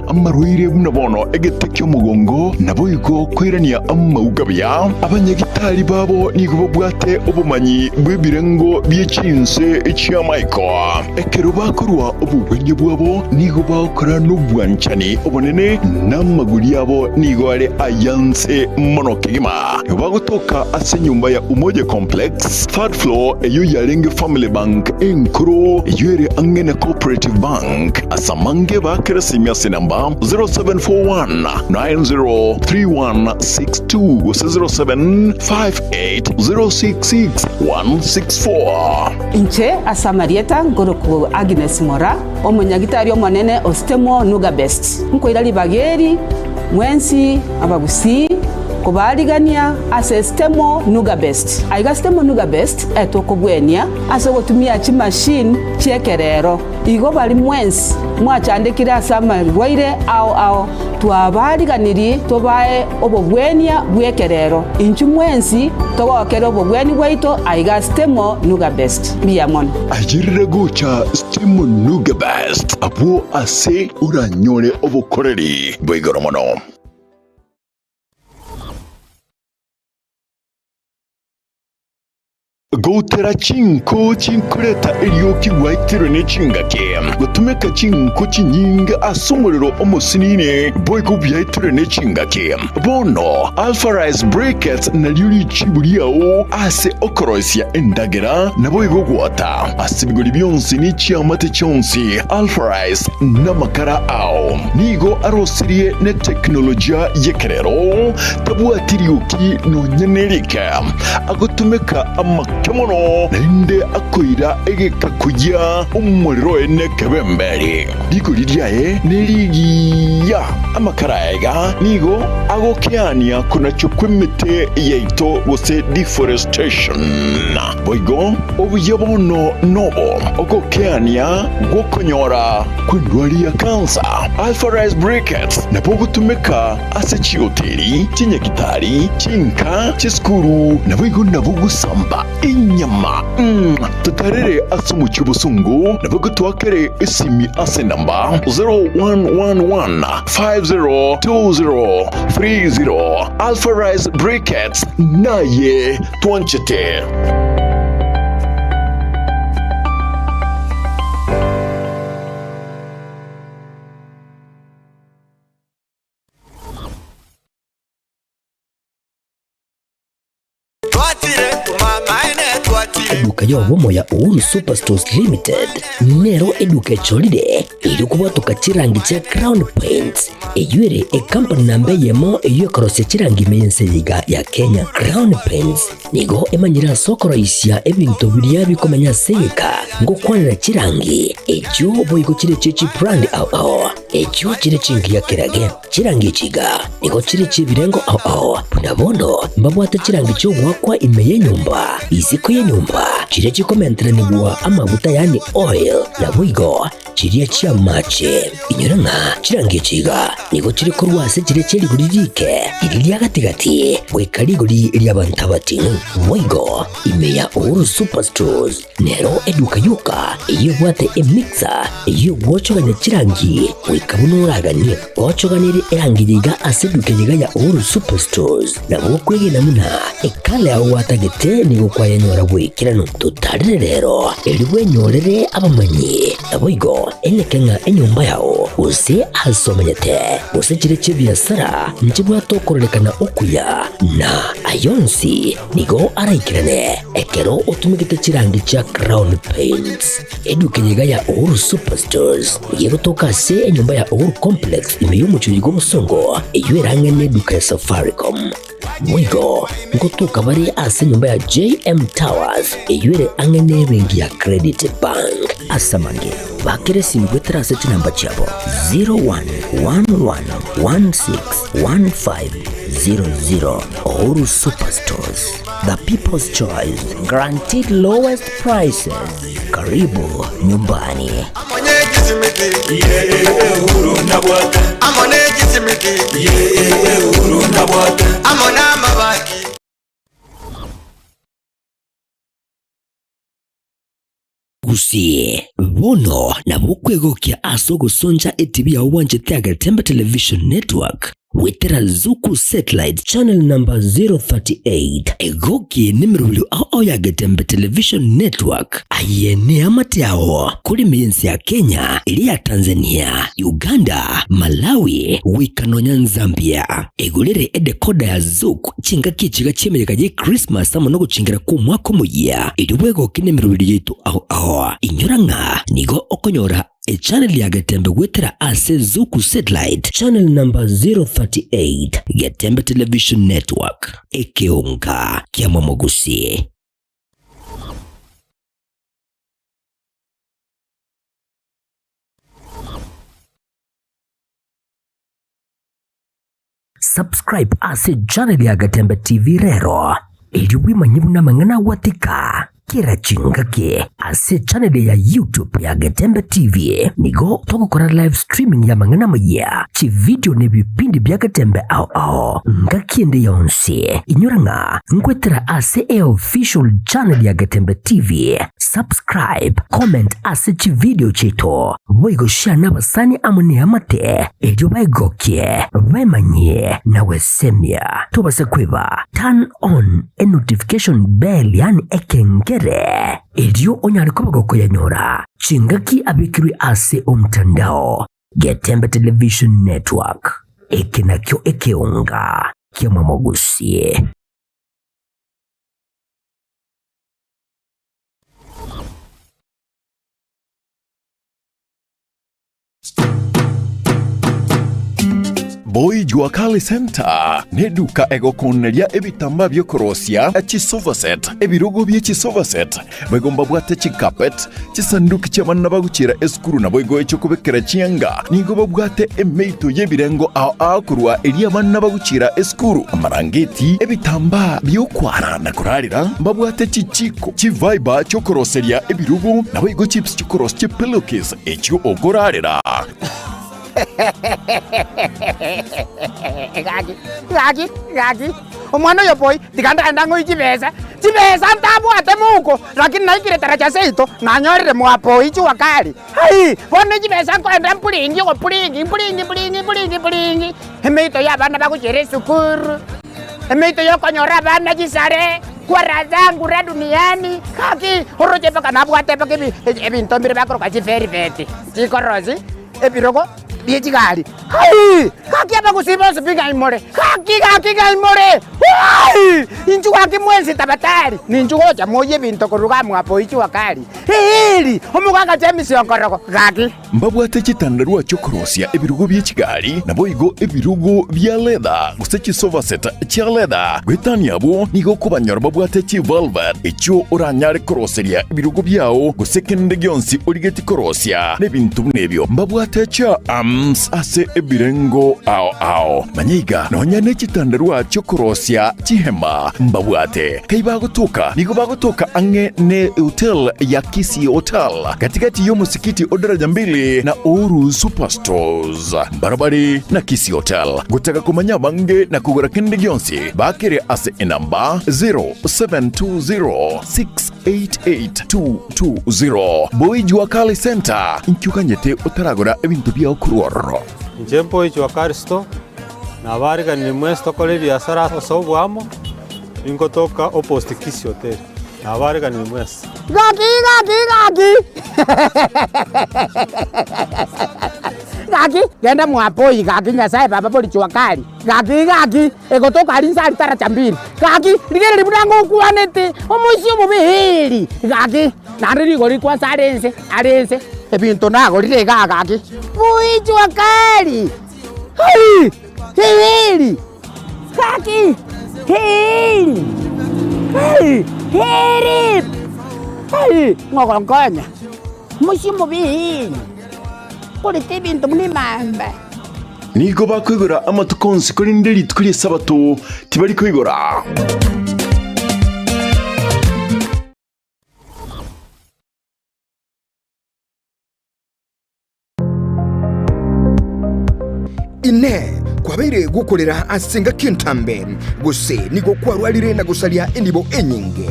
S21: amarwire bunabono egetekyo mugongo naboigo kwirania amaugabya abanyagitari babo nigo bwate obumanyi bwebirengo byechinse ekya Michael ekero bakorwa obubwenye bwabo nigo bakora n'ubwanchani obonene namaguri yabo nigo ale ayanse monokigima bagotoka ase nyumba ya Umoja Complex third floor eyo yarenge Family Bank enkro yere angene Cooperative Bank asamange bakresimia se namba 0741903162 0758066164
S22: inche asamarieta ngoroku Agnes Mora omonyagitari omonene ostemo Nugabest nkoira libageri mwensi ababusi kubarigania ase stemo nuga best aiga stemo nuga best etokobwenia ase gotumia chi machine chiekerero igo bali mwensi mwachandikire ase amarwaire ao twabariganirie tobae obobwenia bwekerero inchu mwensi togokera obobweni bwaito aiga stemo nuga best biamono
S21: ajirire gocha stemo nuga best abo ase uranyore obukoreri bwigoro mono. Gotera chinko chinkureta iryoki gwaitiro ne chingake gutumeka chinko chinyinga asumuriro omusinine boygo byaitiro ne chingake bono Alpha Rice Briquettes na lyuri chiburiao ase okoroisia endagera na boygo gwata asibigori byonsi ni chiamate chonsi Alpha Rice na makara ao nigo arosirie ne teknolojia yekerero tabuatiryoki no nyenerika agutumeka kemono nende akoira egeka kujya umuriro ene kebemberi diguridiae neligiya amakara ega nigo agokeania kuna chukwimite yeito gose deforestation boigo obuyabono nobo ogokeania gokonyora kwindwali ya kansa Alpha Rice Briquettes na bogutumeka ase chioteri chinyakitari chinka chiskuru na boigo nabugusamba inyama tutarere asumu chubusungu na bugutwakere isimi ase namba 0111502030 Alpha Rice Briquettes naye twanchete.
S20: Eduka yobomo ya Uhuru Superstores Limited nero eduka cholide ili kubwatuka chirangi cha Crown Paints eyuere company nambe yemo eyokorose chirangi meyense yiga ya Kenya. Crown Paints nigo emanyira sokoroisia ebintu biria bikomanya seka ngo kwanira chirangi ejo boygo chire chechi brand ao ejo chire chingi ya kirage chirangi chiga nigo chire chibirengo ao punabono mbabwata chirangi cyo gwakwa imeye nyumba iziko ya nyumba chire chikomentra nibwa amavuta yani oil na bwigo chiriya chia mache inyoranga chirangi chiga nigo chire korwase chire cheri guririke iriya gatigati wekari guri iriya bantabati bwigo imeya Uhuru Superstores nero eduka yuka iyo bwate emixer iyo gwochoganya chirangi wikabunuraganye gwochoganire erangi yiga aseduke yiga ya Uhuru Superstores na gwokwege namuna ekale aho watagete nigo kwayanyora bwikirano tutarire rero eriwe nyorere abamanyi nabwigo enekenga enyumba yao use asomanyete use chire chibiasara nchibwa tokorekana okuya na ayonsi nigo araikirane ekero utumikite chirangi cha Crown Paints eduke yiga ya Uhuru Superstores yego toka se enyumba ya Uhuru Complex imeyumucho yigo musongo eyuerangene duka ya Safaricom mwigo ngotuka bari ase nyumba ya JM Towers eyuere angene bengi ya Credit Bank asamange bakere simbwetera seti namba chabo 0111161500 Uhuru Superstores, the people's choice, guaranteed lowest prices. Karibu nyumbani. Gusie bono na bukwegokia asogo sonja etibi ya uwanje Tiaga Tembe Television Network wetera Zuku Satellite Channel number 038 egoki nimirulu ao ya Getembe Television Network ayene amatiao kuri miyensi ya Kenya ili ya Tanzania, Uganda, Malawi, Wikanonya, Zambia egulere edekoda ya Zuku chinga kichiga chimereka je Christmas amonogo chingira kumwako muya iliwego kinimirulu yetu ao inyoranga nigo okonyora a channel ya Getembe wetera ase Zuku Satellite Channel number 038 Getembe Television Network ekeonga kia Mwamogusi. subscribe ase channel ya Gatembe TV rero ili wimanyibu na mangana watika kira chingake ase channel ya YouTube ya Gatembe TV nigo toko kora live streaming ya mangana maya chi video ne bipindi bya Gatembe ao ngakiende yonse inyuranga ngwetera ase official channel ya Gatembe TV subscribe comment ase chi video chito boigo share na basani amune amate ejo baigokie bemanye na wesemia tobase kweba turn on a notification bell yani ekengere edio onyari kobagoko yanyora chingaki abikiri ase omtandao Gatembe Television Network ekinakyo ekeunga kiamamogusie.
S21: Boy Juakali Center neduka egokoneria ebitamba byokorosia chisovaset ebirogo bye chisovaset begomba bwate chikapet chisanduki cy'abana bagucira eskuru na boygo echo kubekera chianga nigo babwate emeito yebirengo ao kurwa eri abana bagucira eskuru amarangeti ebitamba byokwara na kurarira babwate chichiko chiviber cyokoroseria ebirogo na boygo chips cyokorosia chipillowcase echo ogorarira
S3: Gagi. Umwana yo boy tikanda ngo ichibeza ntabu atemuko lakini naikire taracha seito nganyorere mwapo ichi wakali. Hai, bone ichibeza ko enda mpulingi ko pulingi. Emeito ya bana bakuchere sukuru. Emeito yo konyora bana jisare kwa razangu ra duniani. Kaki horoje baka nabwate baka ebinto mbire bakoro kachiferi veti. Chikorozi ebirogo Biechigari. Hai! Kaki apa kusiba sepinga imore. Kaki imore. Hai! Inchu kaki mwenzi tabatari. Ninchu hoja moye binto kuruga mwapo ichi wakali. Hili, omuganga James yokoroko. Kaki.
S21: Mbabwate chitandarua chokorosia ebirugo biechigari na boigo ebirugo bya leather. Gusechi sofa set cha leather. Gwetani abo nigo kubanyora babwate chi velvet. Echo oranyare koroseria ebirugo byao gusekende gyonsi origeti korosia. Nebintu nebyo. Mbabwate cha ase ebirengo ao manyiga nonyane chitandarua chokorosia chihema mbabwate kaibagotoka nigo bagotoka ange ne hotel ya Kisi Hotel katikati yo musikiti odaraja mbili na Oru Superstores barabari na Kisi Hotel gutaka kumanya bange na kugura kende gyonsi bakire ase enamba 0720688220 Boy Juakali Center inkyukanyete utaragura ebintu bya okuruoro
S4: Njempo Juakali Store na bariga ni mwesto kole biashara osobu amo ingotoka opposite Kisi Hotel na bariga ni mwesto
S3: Gagi. Gagi, genda mwapoi gagi nyasaye baba boli Juakali. Gagi, egotoka alinsa alitara chambiri. Gagi, ligere libudango kuanete, omusio mubihili. Gagi, nariri gori kwa sarense. Ebinto nago lirega gagi. Boy Juakali. Hai! Hili. Gagi. Hili. Hai, ngogongonya. Musimo bihili. Kuri tibintu mlimamba.
S21: Nigo bakwigura amatukonsi kuri nderi tukuri sabato tibari kwigura
S23: ine kwabeire gukorera asenga kintambe guse nigo kwarwarire na gusalia indibo enyinge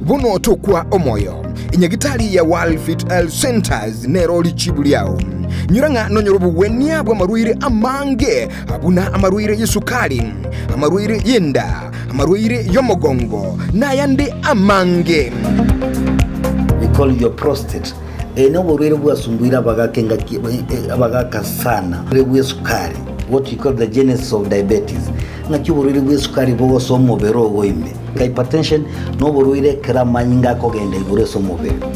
S23: buno tokwa omoyo inyagitari ya World Fit Health Centers nero lichibuliao nyuranga nonyorobu wenia bwa maruire amange abuna amaruire yesukari amaruire yenda amaruire yomogongo na yande amange
S24: we call your prostate no borwere bwasumbuira abagaka sana bwe sukari what you call the genesis of diabetes ngaki borwere bwe sukari bo somo bero goime hypertension no borwere kramanyinga kogenda ibure somo bero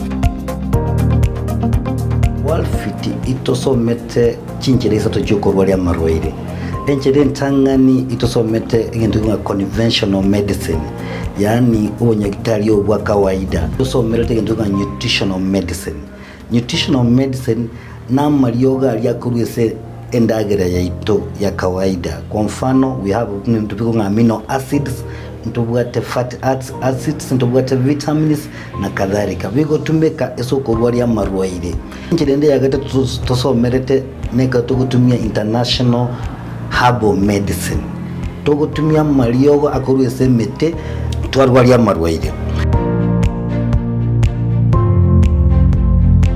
S24: walfiti itosomete chinchereza tojokorwa ya marwaire enchede ntangani itosomete ngendo nga conventional medicine yani ubonyagitari obwa kawaida itosomete ngendo nga nutritional medicine na marioga yakurwese endagera yaito ya kawaida. Kwa mfano we have ntubiko amino acids, ntubwate fatty acids, ntubwate vitamins na kadhalika. Bigo tumeka esoko rwari amarwaire. Njirende yagate tusomerete neka tugutumia international herbal medicine. Tugutumia mariogo akoru esemete twarwari amarwaire.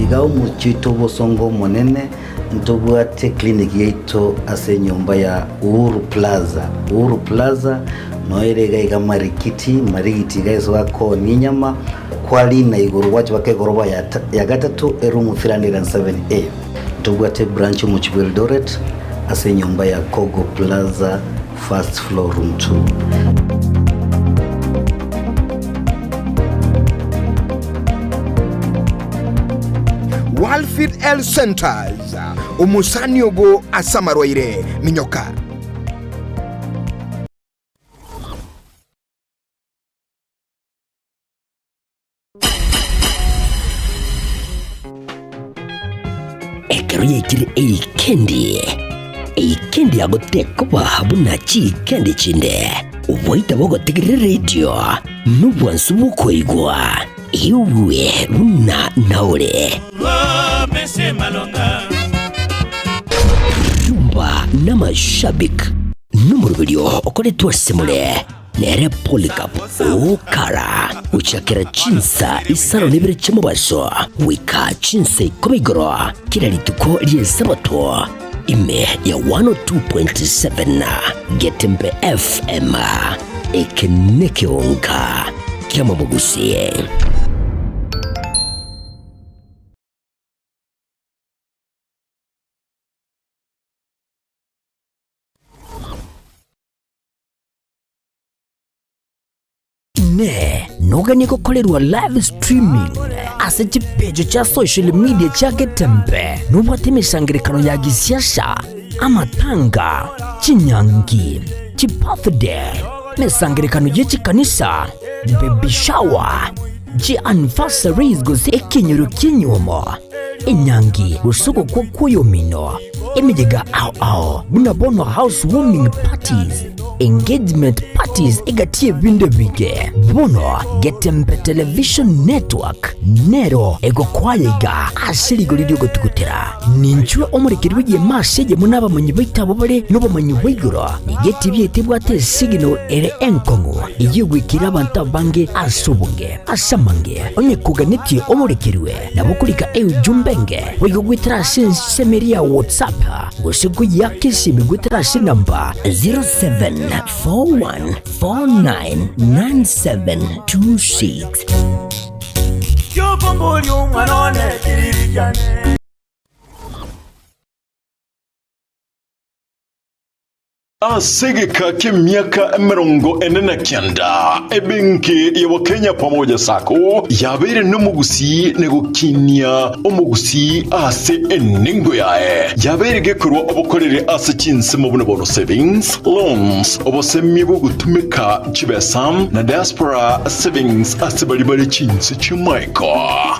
S24: Igao muchito bosongo monene ntubwate clinic yeito ase nyumba ya Uhuru Plaza noerega iga marigiti guys wako ninyama kwali na iguru wacho wake goroba ya gatatu erumu 307A. Ntubwate branch mu Eldoret ase nyumba ya Kogo Plaza first floor room 2.
S23: Walfield Health Centers umusani ogo asamarwaire minyoka.
S20: Ekero yekiri eikendi agotekoba habuna chi kendi chinde uboita bogotigire radio nubwansu bukoigwa iwe buna naure mese malonga rumba na mashabik numurubiryo okoletwa semule nere Polycarp Okara uchakira chinsa isaro nibire chumubaso wika chinsa ikomigoro kila lituko liye sabato ime ya 102.7 Getembe FM ekeneke onka kiama mugusie. Nogani kukolerwa live streaming ase chipejo cha social media cha Getembe nubwate misangirikano ya gisiasha amatanga chinyangi chibirthday misangirikano yechikanisa baby shower anniversaries gose ekinyuru kinyomo inyangi gusuko kwa kuyomino imijega ao bunabono housewarming parties engagement parties egatie binde bige bono Getembe television network nero ego kwayega ashiri golidio gotugutera ninchwe omurikirwe ye masege munaba manyi baitabo bare no bamanyi baigoro igeti byetebwate signal ere enkongo igwikira abantu bange asubunge asamange onye kuganitie omurikirwe nabukulika jumbenge wego gwitira semeria WhatsApp gosiku yakisi migwitira namba 0741499726 yo bongo yo mwanone kirijane.
S21: Asegeka k'emyaka 49 ebenki ya Wakenya Pamoja Sacco yabere n'umugusi negukinia umugusi ase eningo yae yabere gekorwa obukorere ase chinse mu buno savings loans obosemi bwo gutumika chibesam na diaspora savings ase bali chinse chimaiko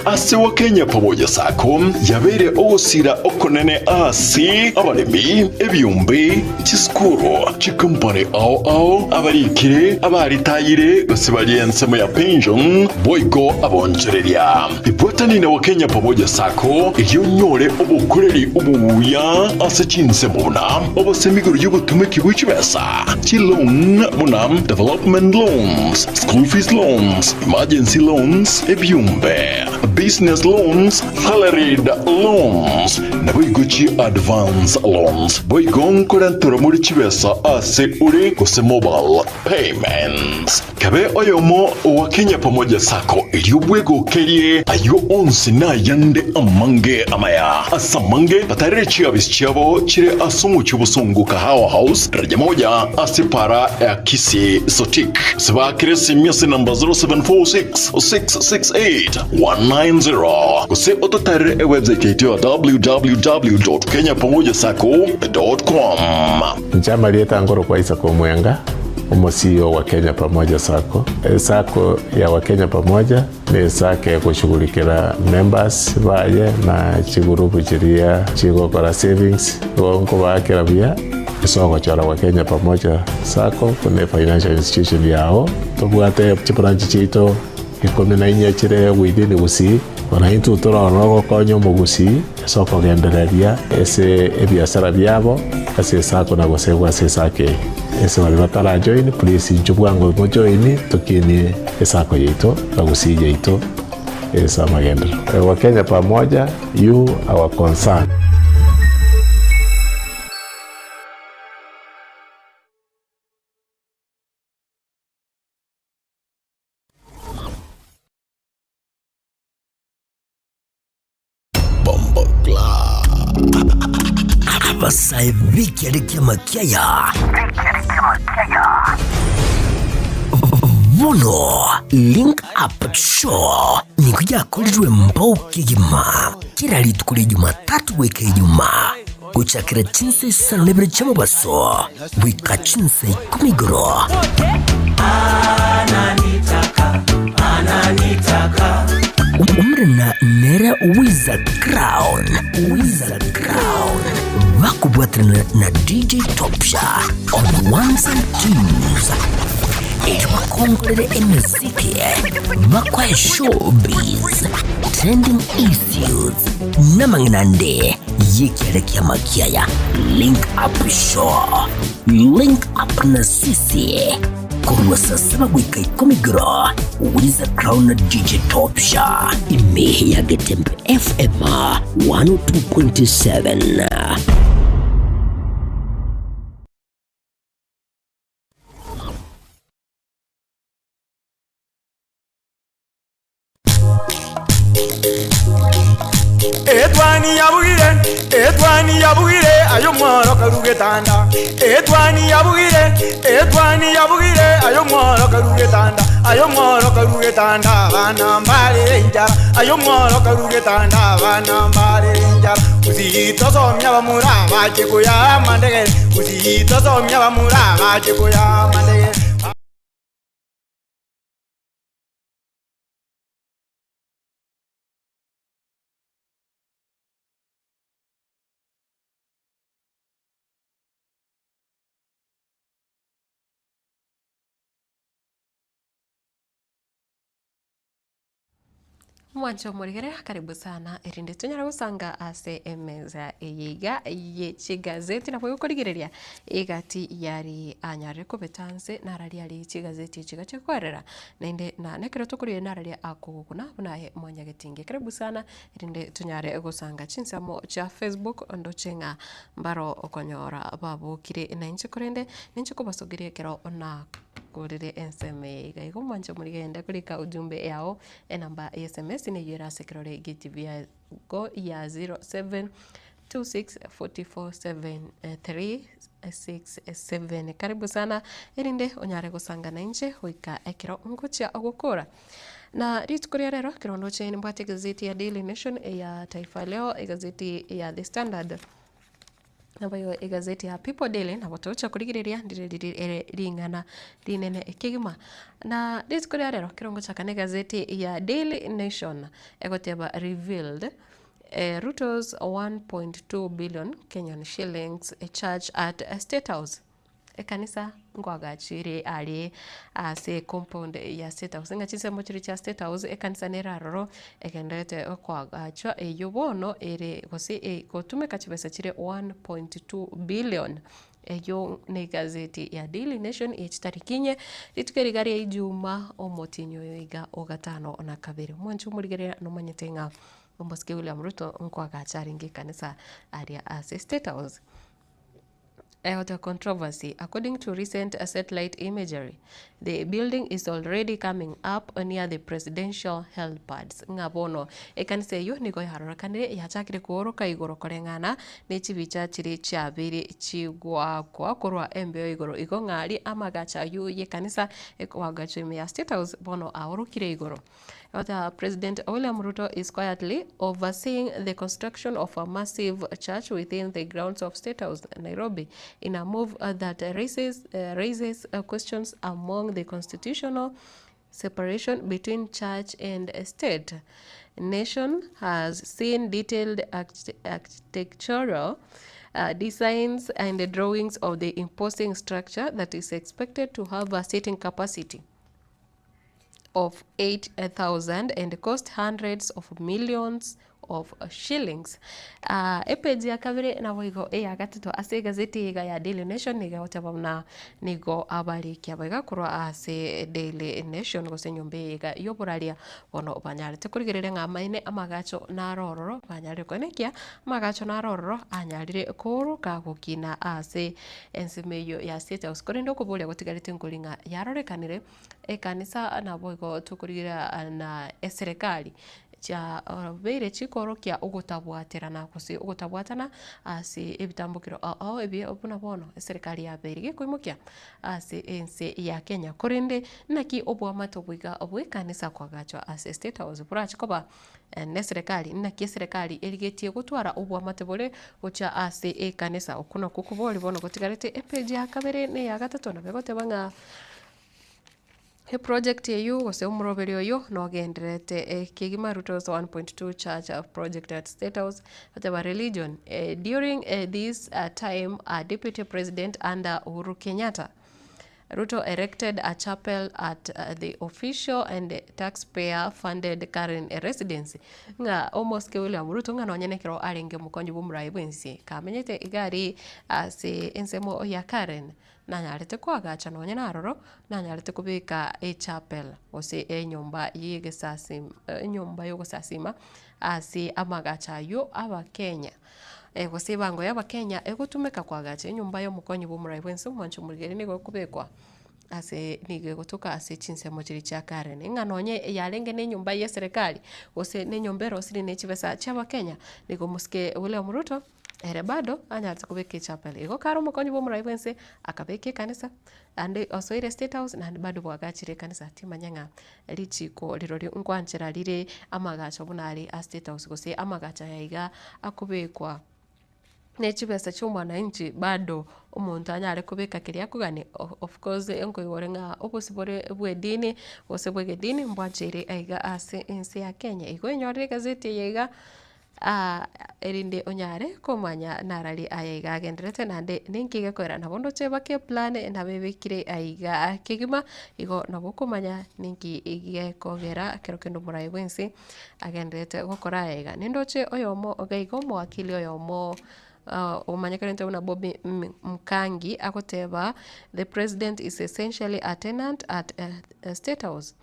S21: ase Wakenya Pamoja Sacco yabere ogosira okonene ase abalemi ebyumbe chiskuru chikumpane ao abarikire abaritayire basibali ensemo ya pension boyko abonchereria ibotani na Wakenya Pamoja Sacco iyonyore obukureri ubuya ase chinse muna obosemigoro yugutumiki wichibesa chilon muna development loans, school fees loans, emergency loans, ebyumbe business loans, salaried loans na boygochi advance loans boygon korantora muri chibesa ase uri kose mobile payments kabe oyomo Wakenya Pamoja Sacco iliyobwego kerie ayo onsi na yande amange amaya asamange batarechi abisichabo chire asumu chubusungu kahawa house raja moja asipara ya kisi sotik siba kiresi miasi namba 0746-668-190 kuse ototare website yetu www.kenyapamojasacco.com.
S2: Njama lieta ngoro kwa isa kwa mwenga CEO wa Kenya Pamoja Sacco. Sacco ya Wakenya Pamoja ni sake kushughulikia members baye na chigurupu chiria chigokora savings wonko bakira bia isoko chora Wakenya Pamoja Sacco kune financial institution yao tobwate branch chito ikome na inya chire within Gusii wanaitu turaono konyo mugusi soko gendereria ese ebiashara byabo ase sako na gosegwa ase sake ese wali batara join please njubwango mo join tukini esako yeito na Gusii yeito esa magendo Wakenya Pamoja, you our concern.
S20: Abasaivi ya makiaya Vono Link Up Show ni kuja kulitwe mbao kigima kila litukuli Jumatatu weke Ijumaa kuchakira chinse sana lebere chama baso wika chinse kumigoro umrena nera Wizard Crown Vakubwatrina na DJ Topsha on ones and twos. Ilwakongrede emiziki Vakwa showbiz trending issues Namanginande Yekielekea makiaya Link Up Show Link Up na sisi Kurwa sasaba wika ikomigro Wizard Crown na DJ Topsha Imehi ya Getembe FM 102.7.
S6: Etwani yabugire ayo mworo karugetanda Etwani yabugire ayo mworo karugetanda bana mbale njara ayo mworo karugetanda bana mbale njara uzito somya bamura baje kuya mandege uzito somya bamura baje kuya mandege
S1: Mwancho murigere karibu sana irinde tunyara gusanga ase emeza eyiga ye gazeti nabo gukorigereria igati yari anyare kubetanze narari ari gazeti chigache kwerera nende na nekero tukuriye narari akuguna bunaye mwanya getinge karibu sana irinde tunyare gusanga chinsamo cha Facebook ndo chenga mbaro okonyora babu kire na inche korende ninche kubasogerie kero na kurire SMS gaigo mwancho murigenda kurika ujumbe yao enamba SMS ni yera sekrore GTV go ya 0726447367. Karibu sana irinde onyare gusanga na inche huika ekiro nguchia ogukura na ritukuria rero kirondo cheni mbate gazeti ya Daily Nation ya Taifa Leo gazeti ya The Standard nabayo gazeti ya People Daily na botocha kurigiriria ndire ringana rinene ekigima na ritukuria rero kirongo chakane gazeti ya Daily Nation egoteba revealed Ruto's 1.2 billion Kenyan shillings charge at State House. Kanisa ngwagachire ali ase compound ya State House ngachise mochiri cha State House kanisa neraroro ekendete kwagacha eyobono ere gose gotume kachibesa chire 1.2 billion eyo ne gazeti ya Daily Nation echitarikinye ritukerigari ya Ijumaa omotinyo yiga ogatano na kabiri mwanchu murigerera no manyetenga Mboske William Ruto nkwagacharingi kanisa area ase State House. The controversy. According to recent satellite imagery, the building is already coming up near the presidential helipads. Ngabono ekanisa yo niko yarokanire yachakire kuoroka igoro korengana nechibicha chiri chabiri chigwa kwa korwa embeo igoro igongari amagacha yu yekanisa ekwagacho ya State House bono aorokire igoro President William Ruto is quietly overseeing the construction of a massive church within the grounds of State House, Nairobi, in a move that raises questions among the constitutional separation between church and state. Nation has seen detailed architectural designs and drawings of the imposing structure that is expected to have a seating capacity of 8,000 and cost hundreds of millions of shillings. Epeji ya kabiri na wigo ya gatatu ase gazeti iga ya Daily Nation niga otabamna nigo abari kia baiga kurwa ase Daily Nation gose nyumbe iga yoburaria bono banyare tekurigirire ngamaine amagacho na rororo banyare konekia amagacho na rororo anyarire kuru kagukina ase ensemeyo ya State House korendo kubulia gutigarite ngulinga yarorekanire ekanisa na boigo tukurigira na serikali cha beire chikoro kia ugutabwaterana kusi ugutabwatana asi ebitambukiro ebi opuna bono serikali ya beire kuimukia asi ense ya Kenya korende naki obwa matobwiga obwekanisa kwa gachwa asi State House burachi koba ne serikali naki serikali erigetie gutwara obwa matebole ucha asi ekanisa okuno kukuboli bono gotigarete epeji ya kabere ne ya gatatu na begotebanga he project yeyu gose umuroberi oyo no genderete Kigima Ruto's 1.2 church project at State House whatever religion during this time Deputy President under Uhuru Kenyatta Ruto erected a chapel at the official and taxpayer funded Karen residence nga almost William Ruto nga nonyenekero arenge mukonyi bumurayi bwensi kamenyete igari ase ensemo ya Karen nanyarete kwagacha nonye naroro nanyarete kubika chapel ose nyumba yigesasima nyumba yogosasima ase amagacha yo abakenya gose bango y'abakenya egutumeka kwagacha nyumba yo mukonyi bumurayi bwensi mwancho murigeri nigo kubekwa ase nige gutuka ase chinsemo chiri cha Karen nga nonye yarenge ne nyumba ya serikali gose ne nyombero siri ne chibesa chaba Kenya nigo muske William Ruto ere bado anyarete kubeka chapel ego karo mukonyi bumurayi bwensi akabeke kanisa ande osoire State House na bado bwagachire kanisa timanyanga lichiko lirori nkwanchera lire amagacha bunari a State House gose amagacha yaiga akubekwa nechibesa cy'umwananchi bado umuntu anyare kubeka kiria kugani of course enko yorenga obosibore bwedini gose bwegedini mbwajire aiga ase ense ya Kenya igo nyore gazeti yega erinde onyare komanya narali aiga agenderete nande ninkiga kwera nabondo cheba ke plan na bebekire aiga Kigima igo nabokomanya ninki ige kogera kerokendo murai bwensi agenderete gukora aiga nindoche oyomo ogaigo mwakili oyomo umanyakarente una Bobby Mkangi akoteba the president is essentially a tenant at a State House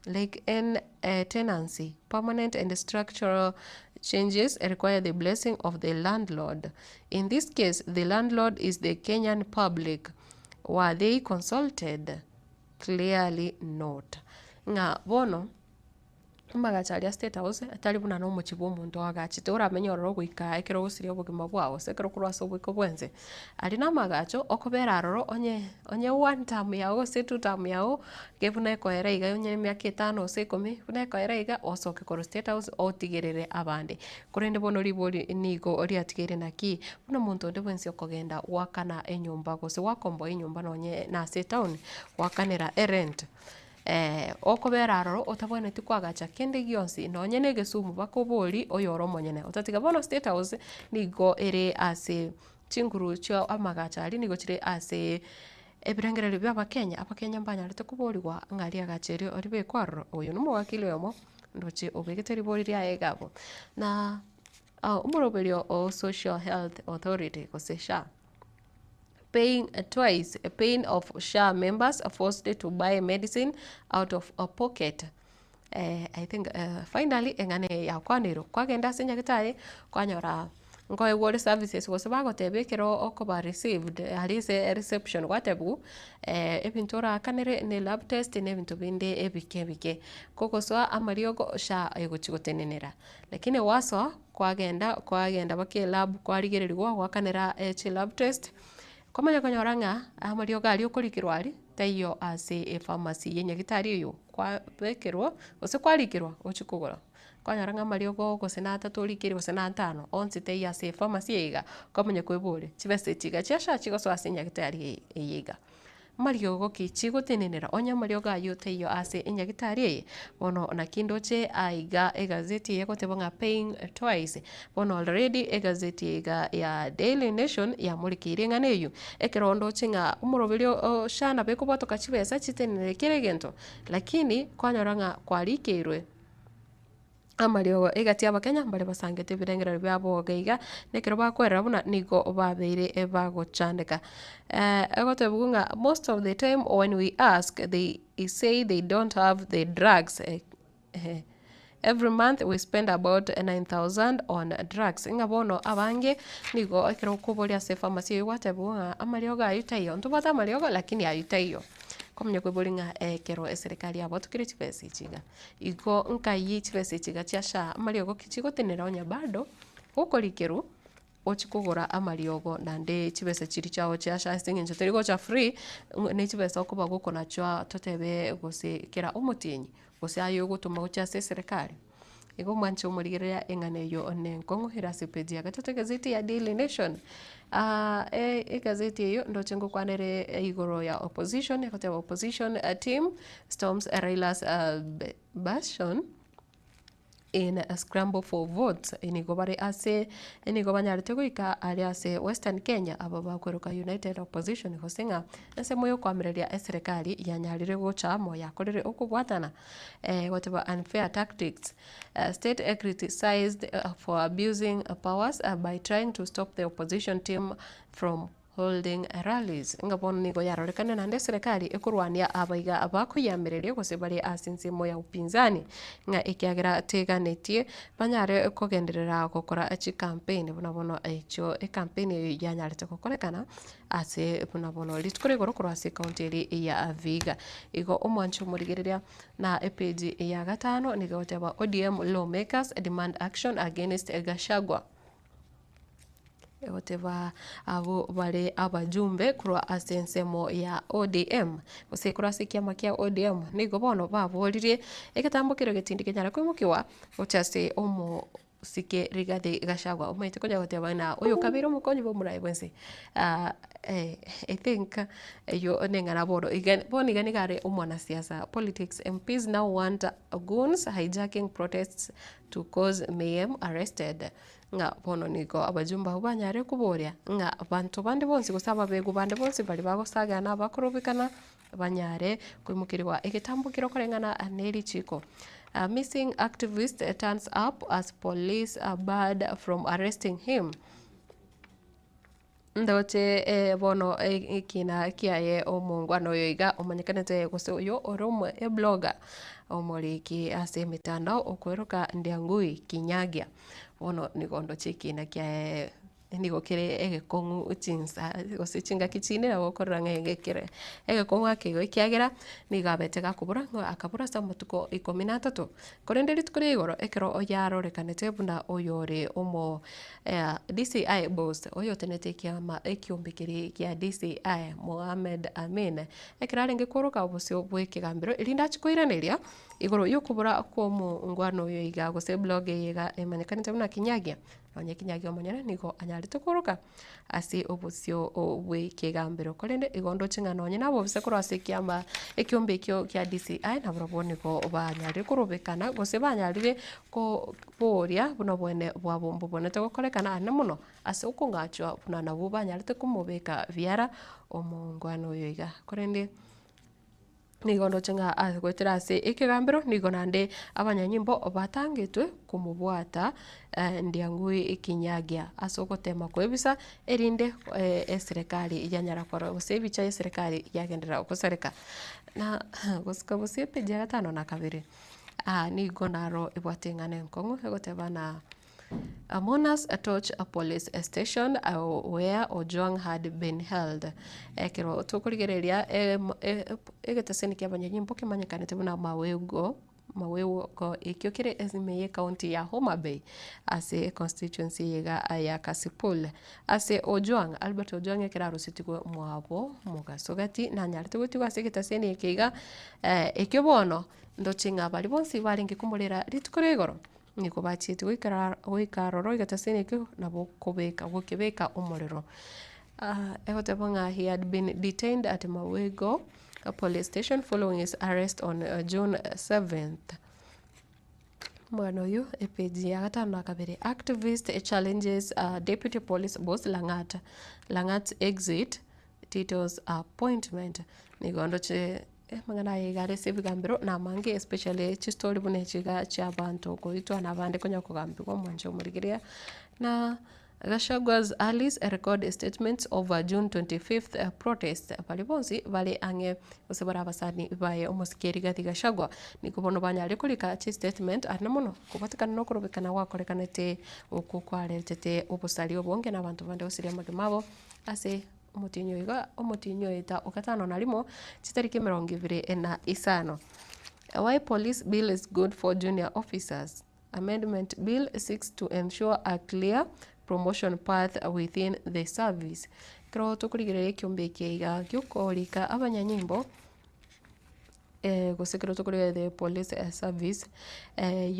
S1: like in a tenancy permanent and structural changes require the blessing of the landlord. In this case the landlord is the Kenyan public. Were they consulted? Clearly not. Nga bono magacharia State House atari buna no muchibo muntu agachite uramenya ororo guika ekero gusiria obugima bwao sekero kurwaso bwiko bwenze ari na magacho okobera aroro onye one time yao se two time yao gebuna ko era iga onye myaka 5 se 10 buna ko era iga osoke ko State House otigerere abande kurende bono ribori nigo ori atigere naki buna muntu onde bwense okogenda wakana enyumba gose wakombo enyumba nonye na State Town wakanera rent okobera aroro otabone tikwagacha kende gionsi nonye negesumu bakobori oyoro monyene otatiga bono State House nigo ere ase chinguru cho amagacha ali nigo chire ase ebirengerero by'abakenya abakenya mbanyarete kuborirwa ngari agachere oribe kwarro oyo numo wakili yomo ndoche obegete bori ria egabo na umuroberio o Social Health Authority kosesha paying twice a pain of SHA members are forced to buy medicine out of a pocket. I think finally engane ya kwaniro kwagenda senyagitari kwanyora ngoe ward services was bago tebekero okoba received alise reception whatever ebintora kanere ne lab test ne bintu binde ebikebike koko so amariogo SHA egochigotenenera lakini waso kwagenda bake lab kwarigererwa wakanera lab test komanya konyoranga amario gali okurikirwari taiyo ase pharmacy yenye gitari uyu kwa bekirwo ose kwarikirwa uchikugura kwanyara nga mariogo gose na 3 urikiri gose na 5 onse taiyo ase pharmacy yiga komenya kwibure chibese chiga chiasha chigoso ase nyagitari yiga mariogo kichi gutinenera onya mariogo ayo taiyo ase inyagitari bono na kindoche aiga egazeti yako tebonga paying twice bono already egazeti yiga ya Daily Nation ya mulikiri nganeyu ekerondo chinga umurobirio shana beko botoka chibesa chitenere kire gento lakini kwanyoranga kwarikirwe amariogo egati abakenya mbare basangete birengera byabo gaiga nekero bakwerera buna nigo babeire bagochandika egote bugunga most of the time when we ask they say they don't have the drugs every month we spend about 9,000 on drugs ngabono abange nigo ekero kubolia se pharmacy yote bugunga amariogo ayutayo ntubata amariogo lakini ayutayo komnya kwebulinga kero serikali yabo tukire chipesi chiga iko nkayi chipesi chiga chiasha amariogo kichigo tenera onya bado ukolikeru ochikugura amariogo nande chipesi chiri chao chiasha singinjo terigo cha free ne chipesi okuba guko na chwa totebe gose kera umutinyi gose ayo gutuma gucha serikali ego mancho umurigerea enganeyo onenkongo hirasi page ya gatatu gazeti ya Daily Nation gazeti hiyo ndo chengo kwanere igoro ya opposition ya opposition team storms Raila's bastion in a scramble for votes inigobare ase inigobanyarite guika ali ase Western Kenya ababa kweruka United Opposition hosenga ese moyo kwamireria serikali yanyarire gocha mo yakorere okubwatana whatever unfair tactics state criticized for abusing powers by trying to stop the opposition team from holding rallies ngabona nigo yarorekana nande serikali ekurwania abaiga abakuyamireria gose bari asinse moya upinzani nga ikiagira teganetie banyare kugenderera gukora achi campaign bunabono echo campaign yanyarite gukorekana ase bunabono litkore gorokoro ase county ya Viga igo omwancho murigereria na page ya 5 nigoteba ODM lawmakers demand action against Gachagua whatever abo bale abajumbe kurwa asensemo ya ODM gose kurwa sikiama kia ODM nigo bono baboririe ekatambukiro getindi kenyara kwimukiwa ochase omo sike Rigathi Gachagua umaite koja goteba na uyo kabiro mukonyi bo murai bwense I think yo nengana bodo again boni gani gare umwana siasa politics MPs now want goons hijacking protests to cause mayhem arrested nga bono niko abajumba ubanyare kuboria nga bantu bandi bonsi gusaba bego bandi bonsi bali bagosaga na bakorobikana banyare kwimukirwa ekitambukiro korengana aneri chiko missing activist turns up as police are barred from arresting him ndote bono ikina kiaye omungwano yoiga omanyekanete gose uyo oromo blogger omoriki ase mitandao okweruka Ndiangui Kinyagia bono nigondo chikina kia nigo kire egekongu uchinsa gose chinga kichine agokorra ngegekire egekongu akigo ikiagera nigabete gakubura ngo akabura samutuko 13 korenderi tukuri igoro ekero oyarorekanete buna oyore omo DCI boss oyo tenete kiama ekiombekiri kia DCI Mohamed Amin ekirare ngekoroka obusio bwekigambiro irinda chikoiraneria igoro yokubura kwa ngwano yo iga gose blog yiga emanyekanete buna Kinyagia onye Kinyagia omonyere nigo anyarite kuruka ase obusio bwekigambiro korende igondo chingano onye nabo bise kurase kiamba ekiombekio kia DCI na burabone ko banyari kurubekana gose banyarire ko boria buno bwene bwabombo bonete gukorekana ane muno ase ukungachwa buna nabo banyarite kumubeka viara omungwano yoiga korende nigondo chenga agwetera ase ikigambiro nigonande abanyanyimbo batangitwe kumubwata Ndiangui Kinyagia asogotema kwebisa erinde serikali yanyara kwa gosebicha serikali yagendera gusereka na gosika gosepe jaga 5 na 2 nigonaro ibwatengane nkongo egoteba na Monas torch a police station where Ojwang had been held. Ekero tukurigereria egetaseni kia banyanyimbo kimanyekanete buna mawego mawewo ko ikiokire ezimeye county ya Homa Bay ase constituency ya Kasipul ase Ojwang Albert Ojwang ekira rusitigo mwabo mugasogati na nyarite gutigwa ase gitaseni ikiga ekyobono ndochinga bali bonsi baringe kumurira ritukoregoro niko bachiti wikaroro igataseni ikyo nabo kubeka gukibeka umuriro Egotebonga he had been detained at Mawego police station following his arrest on June 7th. Mwana uyu epeji ya gatano akabere activist challenges deputy police boss Langat exit Tito's appointment nigondo che mangana yigare sivigambiro na mange especially chistori bune chiga cha bantu koitwa na bande konya kugambirwa mwanjo murigiria na Gachagwa's allies record statements over June 25th protest palibonzi bali ange usebara abasani baye umusikeri gati Gachagwa nikubono banyale kulika chi statement anamono kubatikana no kurubikana wakorekanete ukukwaretete ubusali obonge n'abantu bande osiria magimabo ase umutinyo ita ukatano nalimo chitariki 25 why police bill is good for junior officers. Amendment bill seeks to ensure a clear promotion path within the service. Kro tukurigire kiumbe kiga gyukorika abanyanyimbo gusekero tukurigire the police service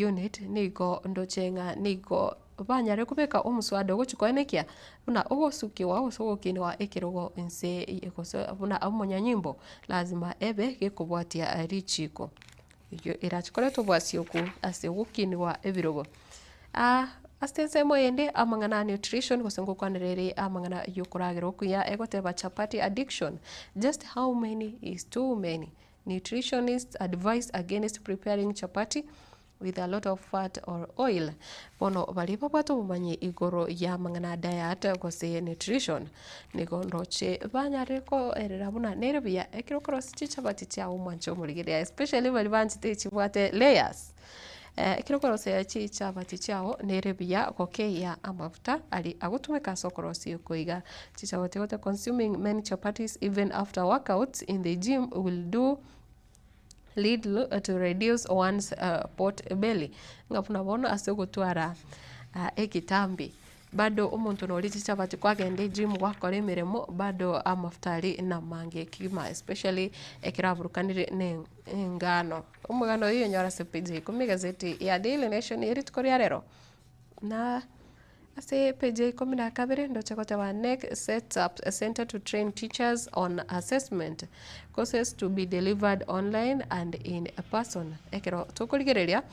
S1: unit niko ndochenga niko banyare kubeka omuswado guchikoenekia buna ogosukiwa osogokinwa ekirogo ense ekoso buna amonyanyimbo lazima ebe gekobwatia richiko irachikoreto bwasioku asegukinwa ebirogo Astense moyende amangana nutrition gosengo kwanerere amangana yokuragero kuya egoteba chapati addiction. Just how many is too many? Nutritionists advise against preparing chapati with a lot of fat or oil. Bono balipa bato bumanye igoro ya mangana diet gose nutrition. Nigondoche banyareko erabuna nerebia ekirokorosi chapati cha umwancho murigere especially balibanzi techibwate layers. Kirokorosi chi chapati chao nerebia goke ya amafuta ali agutumeka sokorosi kuiga chichawote consuming many chapatis even after workouts in the gym will do little to reduce one's pot belly ngapuna bono asegotwara ekitambi bado umuntu no liti chapati kwagende gym gwakora emiremo bado amafutari na mange kima especially ekiraburukanire ngano umugano iyo nyara sepeje ku gazeti ya Daily Nation iri tukoria rero na ase peje komina kabere ndo chakote wa NEC sets up a center to train teachers on assessment courses to be delivered online and in person ekero tukurigereria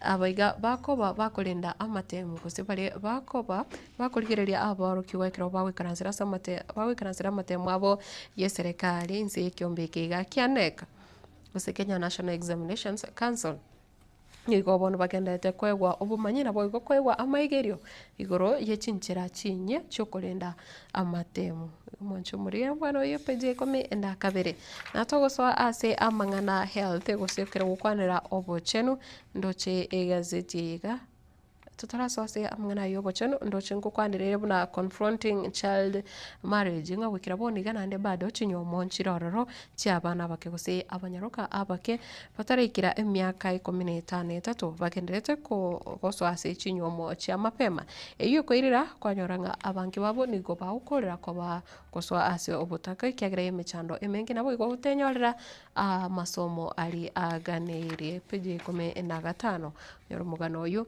S1: abaiga bakoba bakolinda amatemu kusibali bakoba bakoligereria abaruki wekero bawikaranzira amatemu abo yeserikali nsi ekyombekega kyaneka Kenya National Examinations Council Nigo bono bagendete kwegwa obumanyi nabo igo kwegwa amaigerio igoro yechinchira chinye chokolenda amatemu mwancho muri bwano yepeje komi enda kabere natogoswa ase amangana health gosekera gukwanira obochenu ndoche egazeti iga tutaraso ase amangana yobochenu ndoche ngukwanire buna confronting child marriage nga wikira boni gana ande bado chinyo monchirororo cyabana bakegose abanyaroka abake batarikira emyaka 15 bagenderete ko goso ase chinyomo cya mapema eyo koirira kwanyoranga abanki babo nigo baukorera ko ba goso ase obutaka ikyagira emechando emengi nabo igo utenyorera masomo ali aganire peje kome enagatano yoro mugano oyu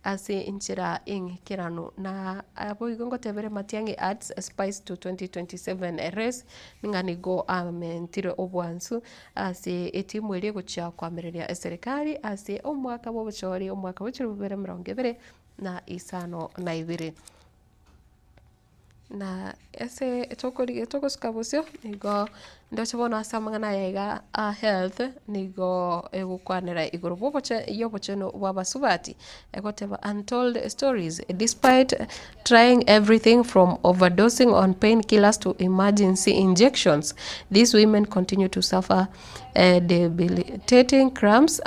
S1: ase inchira kirano na abo igongo tebere matiangi ads spice to 2027 race ninganigo amentire obwansu ase etimu eri gucha kwamereria serikali ase omwaka bobuchori omwaka buchuru bere 20 na isano na ibiri na ese tokosikabusio nigo ndochabona asamangana yaiga health nigo egukwanira iguru boboche yobocheno wabasubati egoteba untold stories despite trying everything from overdosing on painkillers to emergency injections these women continue to suffer debilitating cramps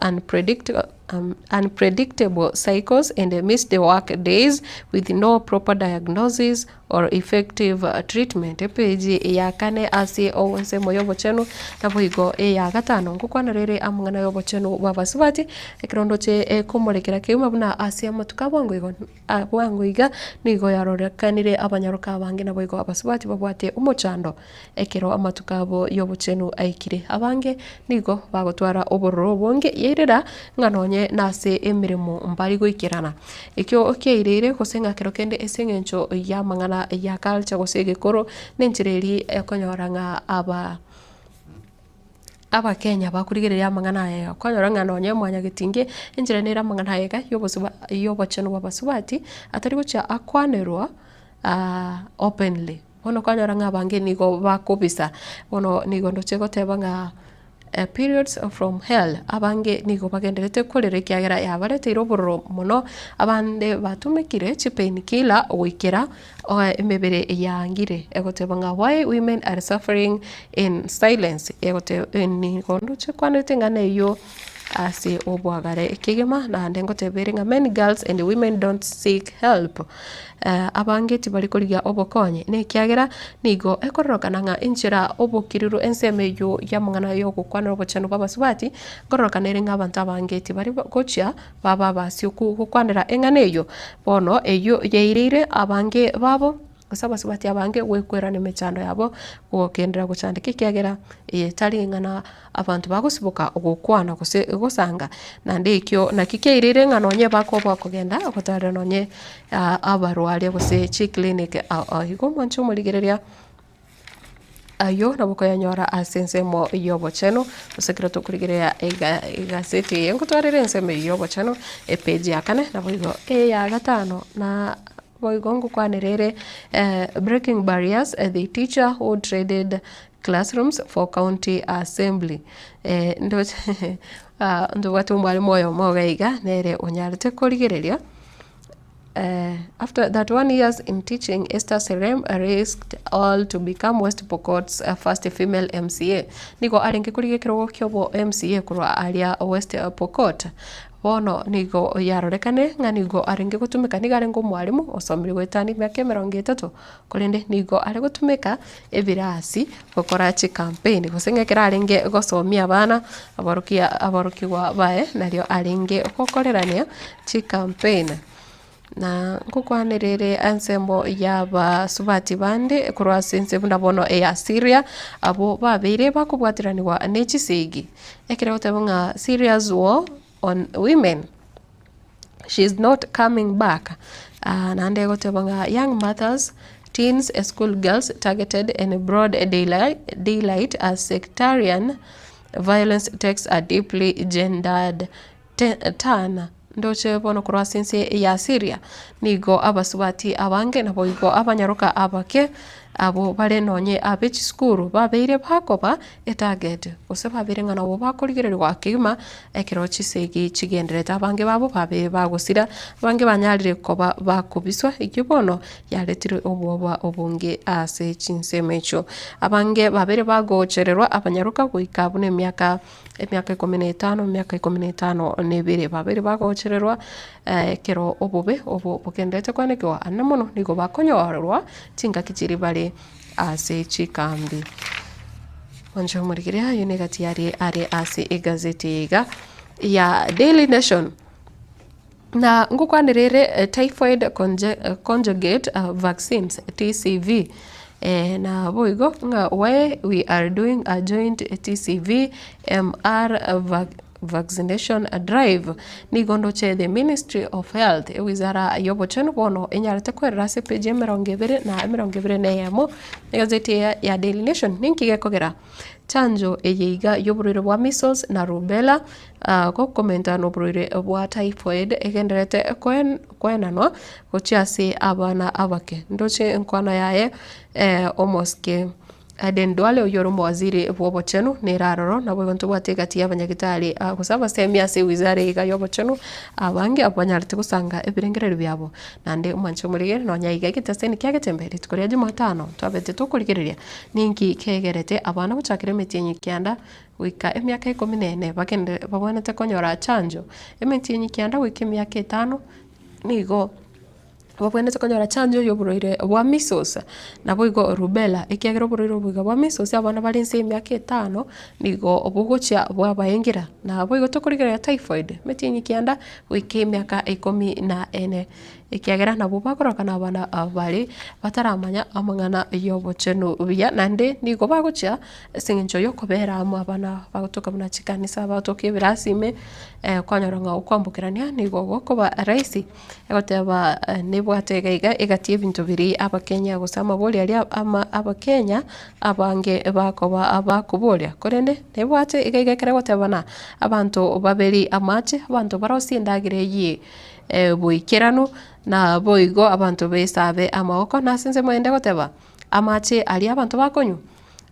S1: unpredictable cycles and miss the work days with no proper diagnosis or effective treatment. Page ya kane ase owense moyobo chenu na boigo ya gatano ngukwana rere amngana yobo chenu babasubati ekirondo che kumulekera kiuma buna ase amatuka bwango iga nigo yarorekanire abanyaruka bange na boigo abasubati babwate umuchando ekiro amatukabo yobo chenu aikire abange nigo bagotwara obororo bonge yerera nganonye nase emirimo mbari goikirana ekyo okeirere kosenga kero kende esengencho ya mangana ya culture gosege koro nenchireri ekonyoranga aba Kenya bakurigereria amangana ya kwanyoranga nonye mwanya gitinge enjiranira amangana yega yobo cheno babasubati atari gocha akwanerwa openly bono kwanyoranga bange nigo bakobisa bono nigo ndochego tebanga periods from hell abange nigo bagenderete kurere kyagera yabarete irobororo muno abande batumikire chipain killer wikira emebere yangire egotebanga why women are suffering in silence egote nigo ndoche kwanete ngane yo ase obwagare kigema na ndengo teberinga many girls and women don't seek help abange tibali koliga obokonye ne kyagera nigo ekororokananga inchira obokiriru enseme yo yamangana yo gukwana obochano babasubati kororokanere ng'abantu abange tibali gocha baba basio gukwanira enganeyo bono eyo yeirire abange babo sabasubati abange wekwera ne mechando yabo gukendera gucandika kyagera tali ngana abantu bagosiboka ogukwana gosanga nande ikyo nakikeirire nganonye bako kugenda okotara nonye abarwale gose chi clinic ahigo mancho muligereria ayo nabuko yanyora asensemo yobo cheno secreto kurigerea gazeti yengo twarire enseme yobo cheno page yakane nabugo ya gatano na boigongo kwanerere breaking barriers the teacher who traded classrooms for county assembly ndo watu mwalimu oyo mogaiga nere onyarete kurigereria after that 1 year in teaching, Esther Serem risked all to become West Pokot's first female MCA. Nigo aringe kurigekero kyobo MCA kurwa alia West Pokot. Bono nigo yarorekane nga nigo aringe gutumika nigarengo mwalimu osomiri wetani myaka 30 kurinde nigo ari gutumika ebirasi gukora chi campaign gusengekera aringe gosomia abana abarukirwa bae nario aringe gukorerania chi campaign na nkukwanirire ansembo yaba subati bande kurwa sense bunda ya Syria abo babire bakubwatiraniwa nechisigi ekira utabunga serious war on women. She is not coming back. Nande gotabunga young mothers, teens, school girls targeted in broad daylight as sectarian violence takes a deeply gendered turn. Ndoche bono kurwa sense ya Syria nigo abasubati abange nabo igo abanyaruka abake abo bare nonye abechi skuru babeire bakoba etarget oseba birenga nabo bakoligererwa kima ekirochi segi chigendereta abange babo babe bagusira abange banyarire koba bakubiswa ikibono yaletire obwoba obunge ase chinsemecho abange babere bagochererwa abanyaruka kuikabune emyaka 15 nebere babere bagochererwa kero obobe obo bukendete kwanekwa anamono nigo bakonyorerwa tinga kichiri bale ase chikambi wanjo murigiria yunegati ari ase egazeti ya Daily Nation na ngukwanirire typhoid conjugate vaccines TCV na boigo nga why we are doing a joint TCV MR vaccination drive ni gondo che the Ministry of Health wizara yobo cheno bono enyarete kwerera se page 20 na yamo gazeti ya Daily Nation ninkige kogera chanjo eyeiga yoburire bwa measles na rubella ko komenta no burire bwa typhoid egenderete kwenanwa gochiase abana abake ndoche nkwana yaye almost ke Aden Duale oyoro waziri Bobochenu ni raroro na bwe bateka tia abanyagitari kusaba semia se wizare iga yobochenu abange abanyarite kusanga ebirengerero byabo nande umwancho murigere no nyayiga gitaseni kyagetembere tukoria Jumatano twabete tukurikireria ninki kegerete abana buchakire metinyi kyanda wika emyaka 14 bakende babonete konyora chanjo emetinyi kyanda wika emyaka 5 nigo babwenete konyora chanjo yoburoire bwa measles na boigo rubella ikiagero buroire bwa measles abana bali nse emyaka 5 nigo obugocha bwa bayengira na boigo tokurigera typhoid metinyi kyanda wika emyaka 14 ikiagera nabo bakorokana abana abali bataramanya amang'ana yobochenu biya nande nigo bagocha singincho yokobera amo abana bagotoka muna chikanisa batoke birasime kwanyoranga okwambukirania nigo gokoba raisi egoteba nibwategaiga egatie bintu biri abakenya gusama boli ali abakenya abange bakoba abakubolia korende nibwate igaiga kere gotebana abantu babeli amache abantu barosindagire yi boikerano na boigo abantu besabe amaoko nasinze mwende goteba amache ali abantu bakonyu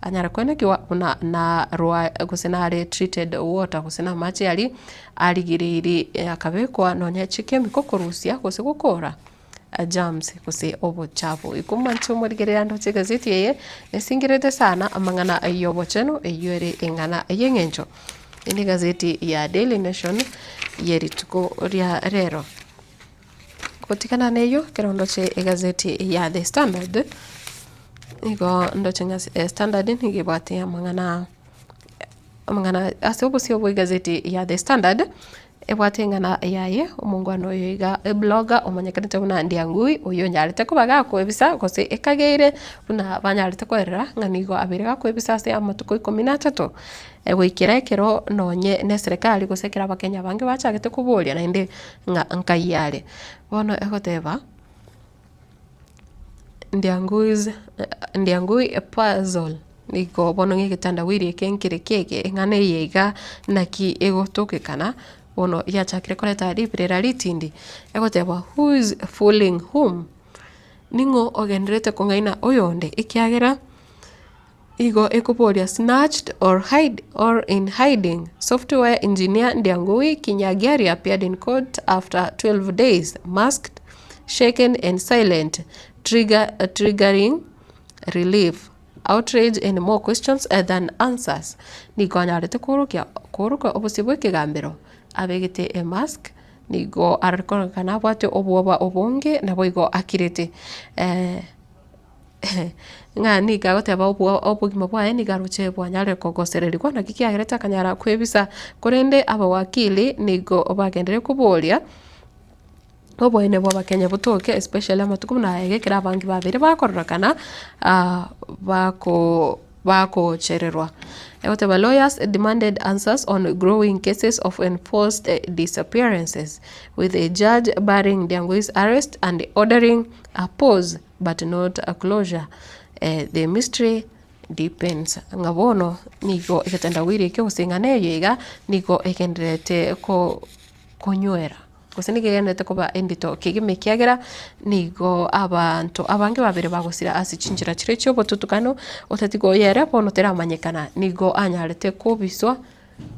S1: anyara kwene kiwa na roa gusenare treated water gusena amache ali aligiriri akabekwa nonya chikemiko kurusia guse gukora germs kuse obuchafu ikumancho murigerera ndo gazeti yeye nesingirete sana amang'ana ayobocheno eyore engana yengencho ini gazeti ya Daily Nation yerituko ria rero kutikana neyo kirondo che gazeti ya The Standard igo ndo chenga Standard nigibati amang'ana asobosi obwe gazeti ya The Standard ebwate ngana yaye omungwano yoiga blogger omanyekanite buna Ndiangui oyo nyarite kubaga kwebisa kose ekagere buna banyarite kwerera nganigo abirega kwebisa se amatuko 13 wikira kero nonye ne serikali gusekera abakenya bange bachagete kuburia na inde nkayale bono egoteba Ndiangui puzzle niko bono ngigitanda wiri kenkire keke ngane yega naki egotokekana bono yachakire koleta librera litindi egoteba who is fooling whom ningo ogenderete kongaina oyonde ikiagera igo ekuporia snatched or in hiding. Software engineer Ndiangui Kinyagari appeared in court after 12 days, masked, shaken and silent, triggering relief, outrage and more questions than answers. Nigo anyarete kuruka obusibwe kigambiro abegete a mask nigo arakorana bwate obwoba obonge nabo igo akirete ngani gagoteba obugima bwaye nigaruche bwanyare kogosereri kwana kikiagereta kanyara kwebisa korende abawakili nigo obagendere kubolia obwene bw'abakenya butoke especially amatuku munayegekera abangi babiri bakororokana bako chererwa lawyers demanded answers on growing cases of enforced disappearances, with a judge barring Ndiangui's arrest and ordering a pause but not a closure. The mystery depends. Ngabono nigo ikatenda wiri ke usingane yega nigo ikenderete konywera kusenigende kuba endito kigime kiagera nigo abantu abange babiri bagusira asichinjira chire cyo botutukano otatigo yera bono teramanyekana nigo anyarete kubiswa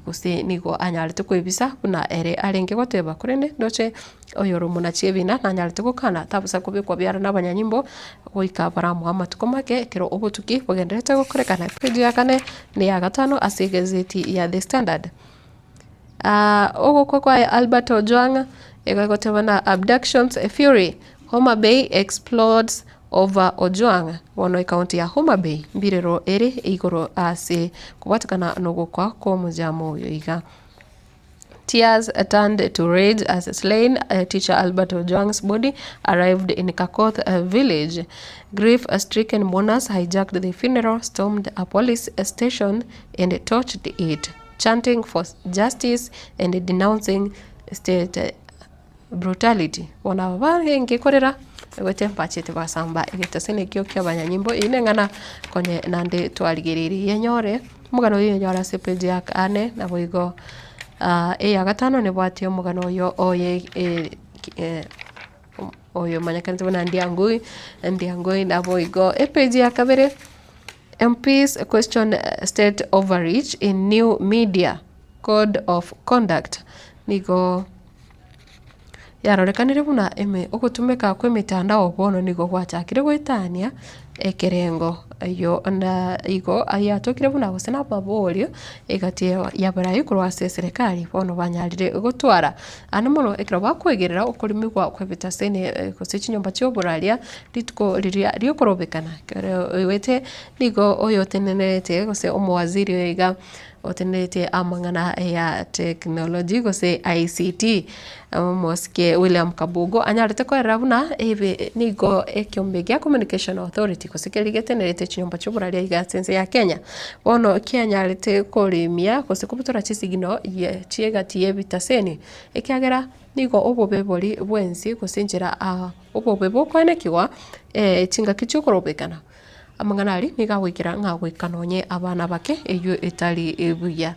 S1: gusi nigo anyarete kwebisa kuna ere arenge goteba kurende ndoche oyoro munachebina nanyarete gukana tabusa kubikwa byara n'abanyanyimbo goika baramu amatuko make kero obutuki bogenderete gukorekana page ya kane ni ya gatano asigazeti ya The Standard. Ogo kwa Albert Ojwang egagotebana abductions a fury. Homa Bay explodes over Ojwang. Wono county ya Homa Bay mbirero ere igoro ase kubatakana nogokwa ko mujamo yoiga. Tears turned to rage as slain teacher Albert Ojwang's body arrived in Kakoth village. Grief-stricken mourners hijacked the funeral, stormed a police station and torched it, chanting for justice and denouncing state brutality. Wana wahengi korera wete mpachete basamba igitasene kyo kyabanyanyimbo inengana konye nande twaligiriri yenyore mugano yenyora sepeji yakane na boigo ya gatano ne bwati omugano yo oye oyo manyakanze bana Ndiangui na boigo epeji yakabere MPs question state overreach in new media code of conduct. Nigo yarorekanire buna eme ogutumika kwe mitandao bono nigo gwachakire gwitania ekerengo yo na igo ayatokire buna gusena babolio egatie yabarai kurwa serikali bono banyarire gutwara anamono ekira bakwegerera ukurimi gwa kwebita sene kusichi nyomba cyo buraria litko liria ryokorobekana wete nigo oyo tenenete gose omwaziri ega otenete amangana ya technology gose ICT moske William Kabugo anyarete ko ravuna ebe nigo ekyombe gya Communication Authority kusikerigete nerete chinyomba cyoburaria igasense ya Kenya bono kyanyarete korimia gose kubutora chisigino ye chiegati yebitaseni ekyagera nigo obobebori bwensi kusinjira obobebo kwanekiwa chinga kichokorobekana amanganari niga gwikira nga gwikanonye abana bake eyo etali ebuya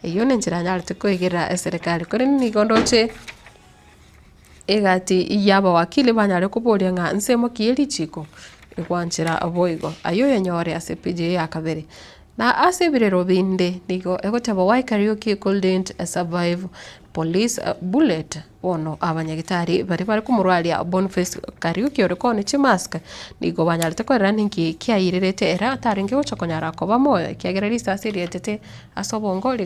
S1: eyo nenjira nyarete kwegera serikali kore nigo ndoche egati yaba wakili banyare kuboria nga nsemo kieli chiko ekwanchira aboigo ayo yenyore ase PJ yakabere na asebire robinde nigo egotaba why karaoke couldn't survive police bullet ono abanyagitari bari kumurwalia Boniface Kariuki orekone chimaska nigo banyarite korera ninki kiairerete era taringe ochokonyara ko bamoyo kiagererisa asirietete asobongo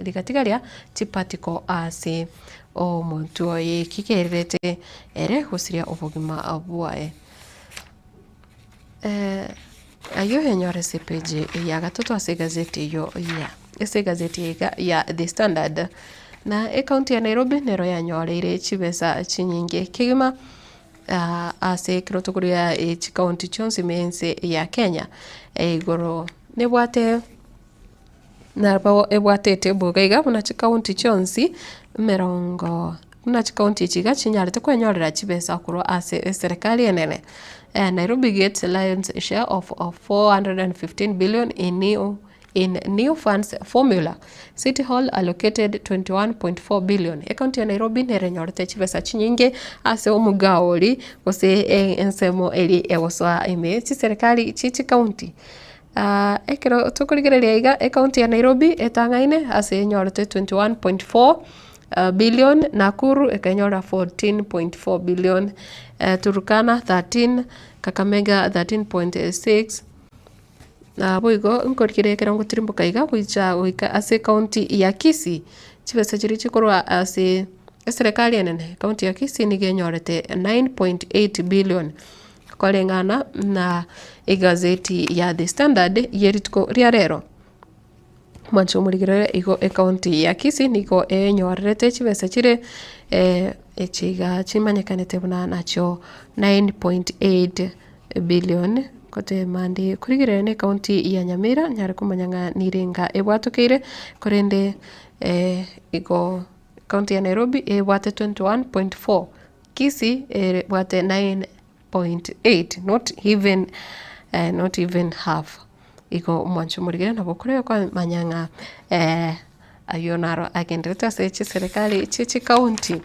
S1: ligatigalia chipatiko ase o muntu oye kikererete ere husiria obugima abwae ayo henyore sepeje ya gatoto ase gazeti yo ya ese gazeti ya The Standard na county ya Nairobi nero yanyoreire chibesa chinyinge kigima ase kirotokuria county chonsi mense ya Kenya igoro nebwate narbawo ebwatete bugaiga buna county chonsi merongo na county chiga chinyarete kwenyorera chibesa kuro ase serikali enene Nairobi gets Lions share of 415 billion in new funds formula. City Hall allocated 21.4 billion. County ya Nairobi nerenyorete chibesa chinyinge ase omugaoli gose ensemo eli ewoswa ime chi serikali chichi county. Ekero tukurigereria iga county ya Nairobi etangaine ase nyorete 21.4 billion. Nakuru ekanyora 14.4 billion. Turkana 13, Kakamega 13.6. Boigo nkorikire kerango tirimbuka iga kuicha wika ase county ya Kisii chibesa chiri chikorwa ase serikali enene county ya Kisii nigenyorete 9.8 billion kolengana na igazeti ya The Standard yeritko riarero mancho murigire igo county ya Kisii niko enyorete chibesa chire echiga chimanyekanete buna nacho 9.8 billion kote mandi kurigire ne county ya Nyamira nyare kumanyanga nirenga ebwatokire korende igo county ya Nairobi ebwate 21.4 Kisii ebwate 9.8 not even half igo mwancho murigire nabo kurebe kwa manyanga ayonaro agendeta sechi serikali chichi county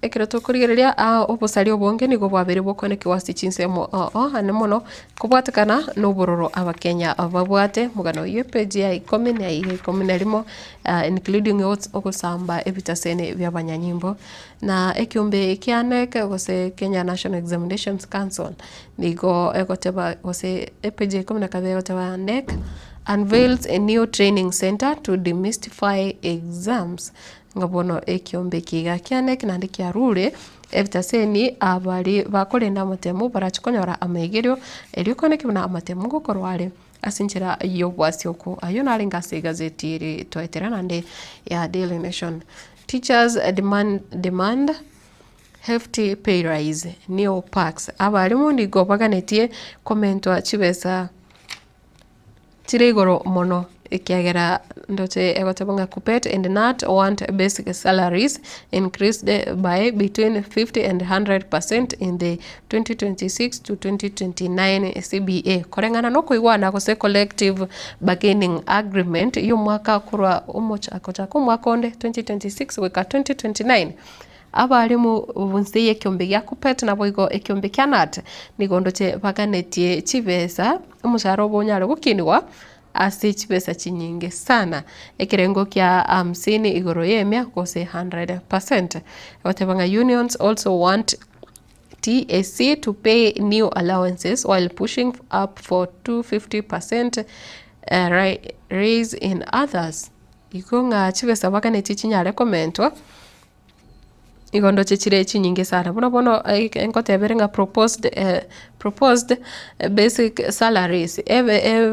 S1: ekirato kurigereria obusari obonge nigo bwabere bwokone kiwasi chinsemo anemono kubwatakana n'oburoro abakenya ababwate mugano yepeji ya 10 na limo including ogusamba ebitasene by'abanyanyimbo na ekyombe kyaneke gose Kenya National Examinations Council nigo egoteba gose epeji 12 egoteba NEC unveils a new training center to demystify exams ngabono ekyombe kiga kyanek nandi kyarure ebitaseni abari bakorenda amatemu barachikonyora amaigerio erikoneke buna amatemu gokorware asinchira yobwasioko ayo naringa se gazeti iri toetera nande ya Daily Nation. Teachers demand hefty pay rise new packs abarimu nigo baganetie komentwa chibesa chiregoro mono ikiagera ndote egotabanga Kupet and NAT want basic salaries increased by between 50 and 100% in the 2026 to 2029 CBA korengana no kuigwana gose collective bargaining agreement yo mwaka kurwa umocha akocha ku mwaka onde 2026 weka 2029 abarimu bunsi ekiombe gya Kuppet na boigo ekiombe kya NAT nigo ndoche baganetie chibesa omushahara obonyare gukinigwa ase chibesa chinyinge sana ekirengo kya 50 igoro yemia kose 100%. Whatever unions also want TSC to pay new allowances while pushing up for 250% raise in others. Ikonga chibesa baganeti chinyare komentwa igondo chechire chinyinge sana bono enkotebere nga proposed basic salaries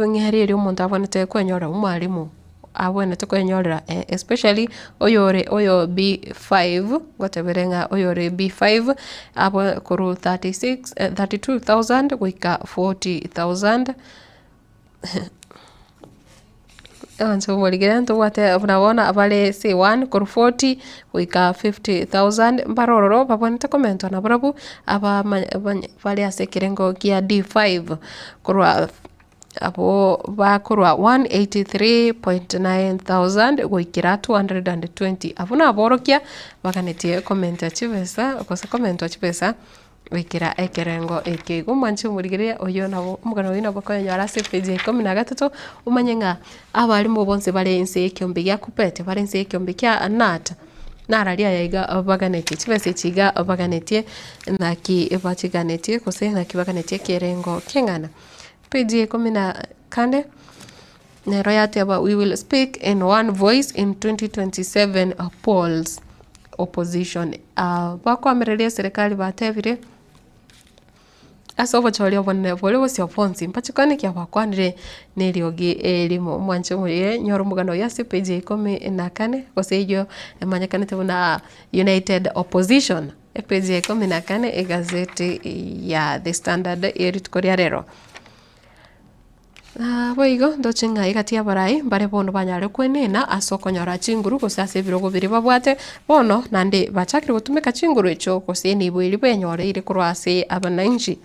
S1: ngeri umuntu abonete kwenyora umwalimu abonete kwenyorera especially oyo B5 ngotebere nga oyo B5 abo kuru 32,000 wika 40,000 Anso moligiranto wate unabona abale C1 kuru 40 wika 50,000 mbarororo babonete komento na brabu aba vale asekirengo kia D5 kurwa abo bakurwa 183,900 goikira 220 abuna aborokia bakanetie komento chibesa kosa komento chibesa wikira ekerengo ekego mwanche murigiria oyo nabo umugano wina bakonyara se page 13 umanyenga abarimu bonse bare ense ekiombe gya Kuppet bare ense ekiombe kya NAT nararia yaiga baganetie chibese chiga baganetie naki bachiganetie kose naki baganetie kerengo kengana page 14 nero yate aba we will speak in one voice in 2027 polls opposition bakwamereria serikali batebire asobo chori obone bole bosio ponsi mpachikane kya bakwanire neriogi elimo mwanche muye nyoro mugano ya page 14 kosejo emanyakane tebuna United Opposition page 14 egazeti ya The Standard erit korearero boigo ndochenga igatia barai bare bono banyare kwenena asokonyora chinguru kosase birogo biri babwate bono nande bachakire gutumika chinguru echo kose ni bwiri benyore ire kurwase abananchi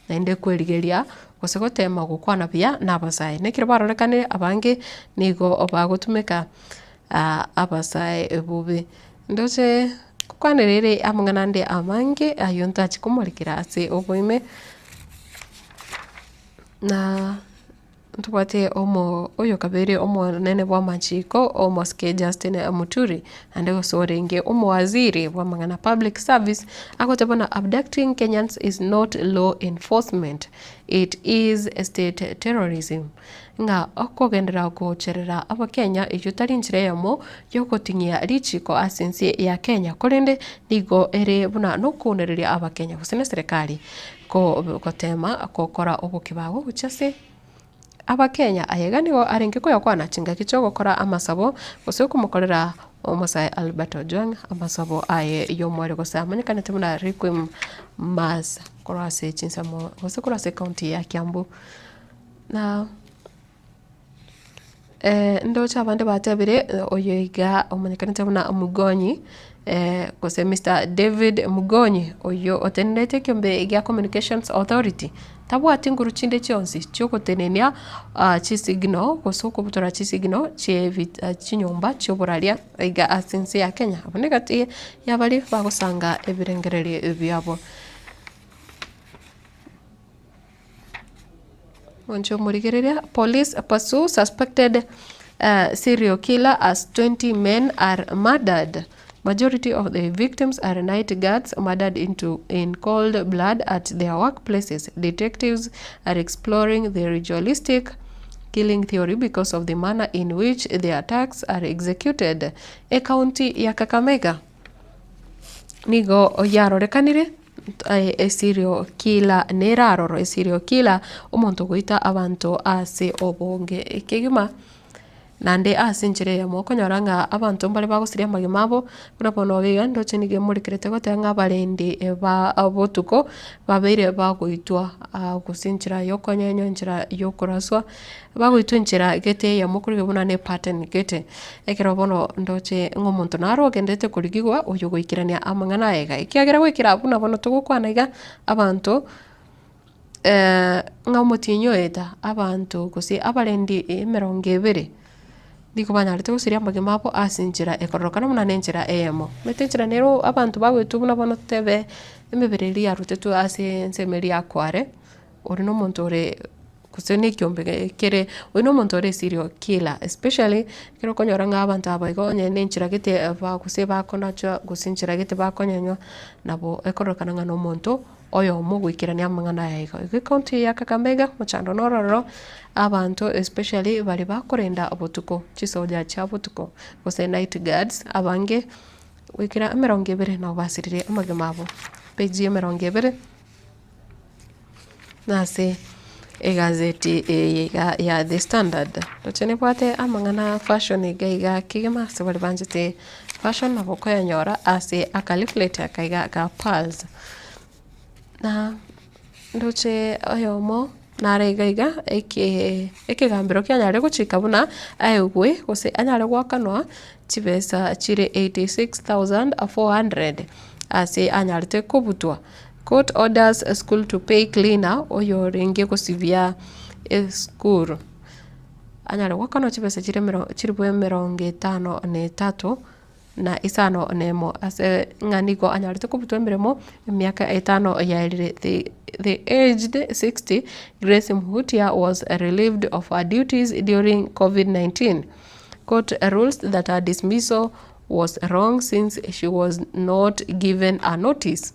S1: nande kwerigeria kose gotema gukwana bya nabasaye nekire barorekanire abange nigo obagutumika abasaye ebubi ndoche kukwanirire amunganande amange ayonta chikumurikira ase oboime na ntubate oyo kabere nene bwa machiko omoske Justin Muturi ande gosorenge waziri wa mangana public service akotabona abducting Kenyans is not law enforcement, it is state terrorism nga okogendera gocherera abakenya ijutari nchire yamo yokotinyia lichiko asensi ya Kenya kolende nigo ere buna nokunereria abakenya kusene serikali kotema kokora obukibago uchase abakenya ayeganigo arenge ko yakwana chinga kicho gukora amasabo gose kumukorera omusai Albert Ojwang amasabo aye yomwere gose amanyikane temuna requiem mass korase chinsamo gose korase county ya Kiambu na ndo chabande batebire oyoiga omanyikane temuna Mugonyi gose Mr. David Mugonyi oyo otendete kiombe gya Communications Authority tabwati nguru chinde chionsi chokotenenia chisigno kosoko butora chisigno chinyomba choboralia iga asense ya Kenya abonegati yabali bagosanga ebirengereri byabo oncho murigereria police pursue suspected serial killer as 20 men are murdered. Majority of the victims are night guards murdered in cold blood at their workplaces. Detectives are exploring the ritualistic killing theory because of the manner in which the attacks are executed. A county ya Kakamega nigo yarorekanire a serial killer neraroro a serial killer umuntu guita abantu ase obonge ekegima nande asinchire yamo konyoranga abantu mbale bagusiria magimabo kuna pono biga ndoche nige murikirete gotenga balende ba abotuko babeire baguitwa gusinchira yokonyenyo nchira yokuraswa baguitwa nchira gete yamo kurige buna ne pattern gete ekero bono ndoche ngomuntu naro gendete kurigigwa uyo goikirania amangana ega ikiagera gwikira buna bono tugukwana iga abantu ngamutinyo eta abantu gusi abalendi 200 ndiko banyarete gusiria magima abo asinjira ekorokana muna nenjira emo metenjira nero abantu bagwetu buna bono tebe emebireri yarutetu ase nsemeri akware ori no muntu ore kusene kyombe kere ori no muntu ore serial killer especially kero konyora ng'abantu abaiko onye nenjira gete bakuseba konacho gusinjira gete bakonyenyo nabo ekorokana ng'ano muntu oyo mugwikirania amang'ana yaigo county ya Kakamega muchando nororo abantu especially bali bakorenda obutuko chisoja cha butuko gose night guards abange wikira 20 na basirire amagema abo page 20 nase egazeti ya The Standard tochene kwate amang'ana fashion igaiga kigema se bali banjete fashion nabo koyanyora ase akaliflate akaiga ka pearls na ndoche oyomo naregaiga ekigambiro kianyare guchika buna aegwe gose anyare gwakanwa chibesa chire 86,400 ase anyarete kubutwa. Court orders a school to pay cleaner oyo ringe gusivia school anyare gwakanwa chibesa chire 53 na isano nemo ase nganiko anyarete kubutwa emiremo emyaka 5 yairire. The aged 60 Grace Mhutia was relieved of her duties during COVID-19. Court rules that her dismissal was wrong since she was not given a notice.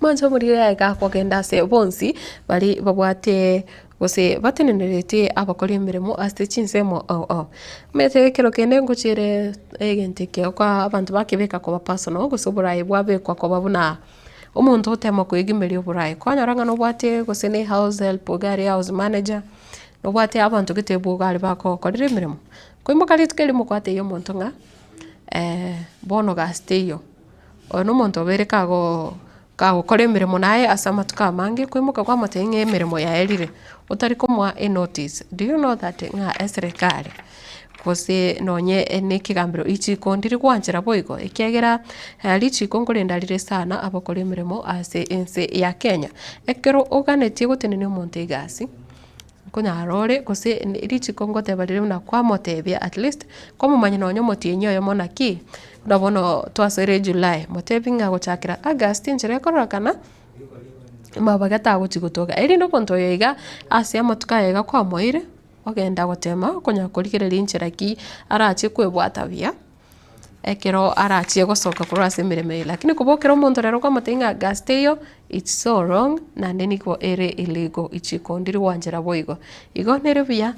S1: Mancho murire ga kwagenda se bonsi bali babwate gose batenenerete abakora emirimo ase chinsemo mete kero kende nguchire egente ke kwa abantu bakibeka ko personal gusobora ibwabekwa ko babuna umuntu utema kwigimeri oburayi kwanyaranga no bwate gose ne house help gari house manager no bwate abantu gitebo gari bako korire emirimo kwimbuka litkeli mukwate yo muntu nga bono gasteyo ono muntu obereka go kore emirimo naye asama tukamange kwimuka kwa matenge emirimo yaerire utari kumwa notice. Do you know that nga esrekari kose nonye nekigambiro ichi kondiri kwanjira boigo ekiagera lichi konkorenda lire sana abakore emirimo ase ense ya Kenya ekero oganetie gotenene omonte igasi kunyarore kose lichi kongote balire na kwa motebia at least komo manyina onyo motienyo yo monaki ndabono twasere July motebinga gochakira August njere korokana mabagata gochigotoga eri no ponto yega ase amatuka yega kwa moire ogenda gotema konya kurikireria inchira ki arachi kwebwata bia ekero arachi gosoka kurase mireme lakini kubokera omonto rero kwa matenga gasteyo it's so wrong na ndeniko ere illegal ichikondiri wanjira boigo igo nerubia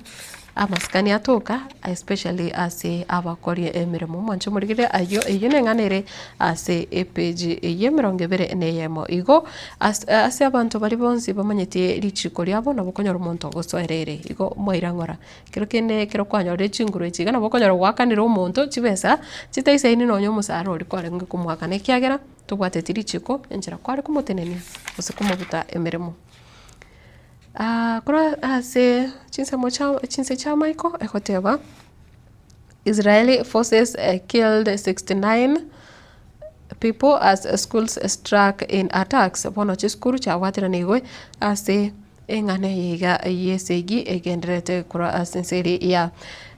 S1: amaskani atoka especially ase abakori emirimo mancho murigire ayo eyune nganere ase page yemirongebere neyemo igo ase abantu bali bonsi bamanyete lichiko lyabo nabo konyora omonto gosoerere igo moirangora kero kwanyore chinguru echiga nabo konyora gwakanira omonto chibesa chitaise ini nonyo musaro ori kware kumwaka nekiagera tubwate lichiko enjira kware kumoteneni ose kumobuta emirimo. Kura ase chinse cha Michael ekoteba Israeli forces killed 69 people as schools struck in attacks. Bono chiskuru cha watira nigwe ase engane yiga yesegi egenderete kura asenseri ya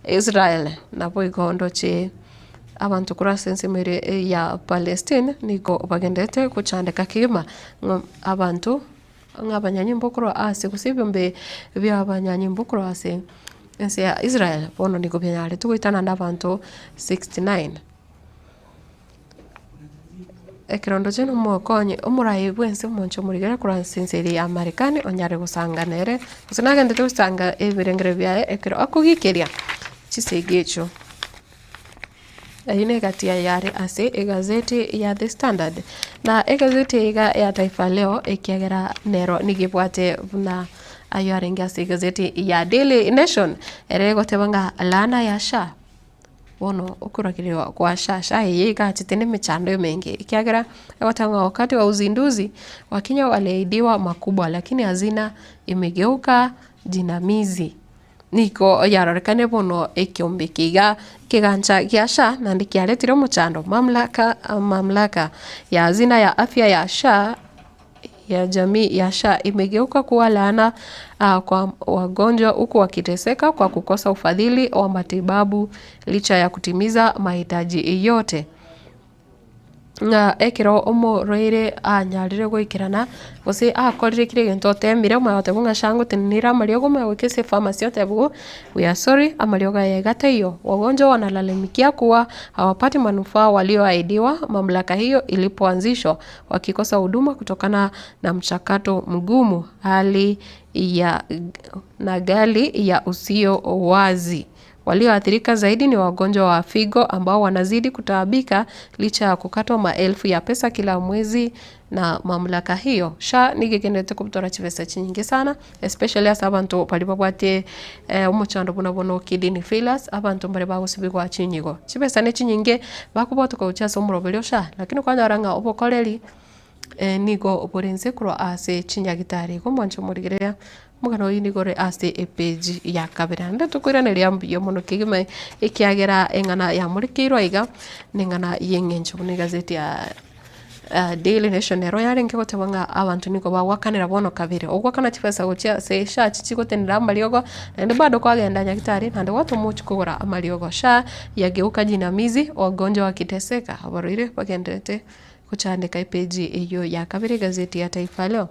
S1: Israel na boigondo che abantu kura sensemere ya Palestine niko bagendete kuchandeka kima abantu ng'abanyanyembokoro ase kusibombe bya abanyanyembokoro ase ense ya Israel bono niko byanyare tugoitana n'abantu 69 ekirondo cheno mokonye omurayi bwense moncho murigera kura senseri ya Amerikani onyare gusanganere kusinagende tusanga ebirengere byae ekiro akugikiria chisegecho ayine gatia yare ase egazeti ya The Standard na egazeti ya Taifa Leo ekiagera nero nigibwate na ayo arenga ase egazeti ya Daily Nation erego tebanga lana ya sha bono okurakiriwa kwa shasha yega chitene michando mengi ikiagera watanga wakati wa uzinduzi Wakenya waliahidiwa makubwa lakini hazina imegeuka jinamizi niko yarorekane bono ekiombe kigancha kiasha na ndikialetire muchando mamlaka ya hazina ya afya ya SHA ya jamii ya SHA imegeuka kuwa laana kwa wagonjwa, huku wakiteseka kwa kukosa ufadhili wa matibabu licha ya kutimiza mahitaji yote. Ekiro omoroire anyarire gwikirana gose akorire kire gento temire mayote bunga shango tinira mariogo mawekese pharmacy yote bugo we are sorry amarioga yegata hiyo. Wagonjwa wanalalamikia kuwa hawapati manufaa walioahidiwa mamlaka hiyo ilipoanzishwa, wakikosa huduma kutokana na mchakato mgumu, hali ya na gali ya usio wazi. Walioathirika zaidi ni wagonjwa wa figo ambao wanazidi kutaabika licha ya kukatwa maelfu ya pesa kila mwezi na mamlaka hiyo. SHA nigegendete kubutora chipesa chinyingi sana, especially as abantu palipo bwate umuchando buno kidney failures, abantu mbare bagusibigwa chinyigo. Chipesa ne chinyingi bakubota ko uchaso umurobelyo SHA, lakini kwanya aranga obokoreri nigo oborenze kuro ase chinyagitari ko mwancho murigerea mugano yini gore ase page ya kabira nda tukwiranira mbio muno kigime ikiagera engana ya murikirwa iga ningana yengencho ni gazeti ya Daily Nation ero yarenge gotebanga abantu niko bawakanira bono kabire ogwa kana chipesa gocha se SHA chigotenera amariogo ende bado kwagenda nyagitari nande watu muchi kugura amariogo. SHA yageuka jinamizi, wagonjwa wakiteseka, abarire bagendete kuchandika page iyo ya kabire gazeti ya Taifa Leo.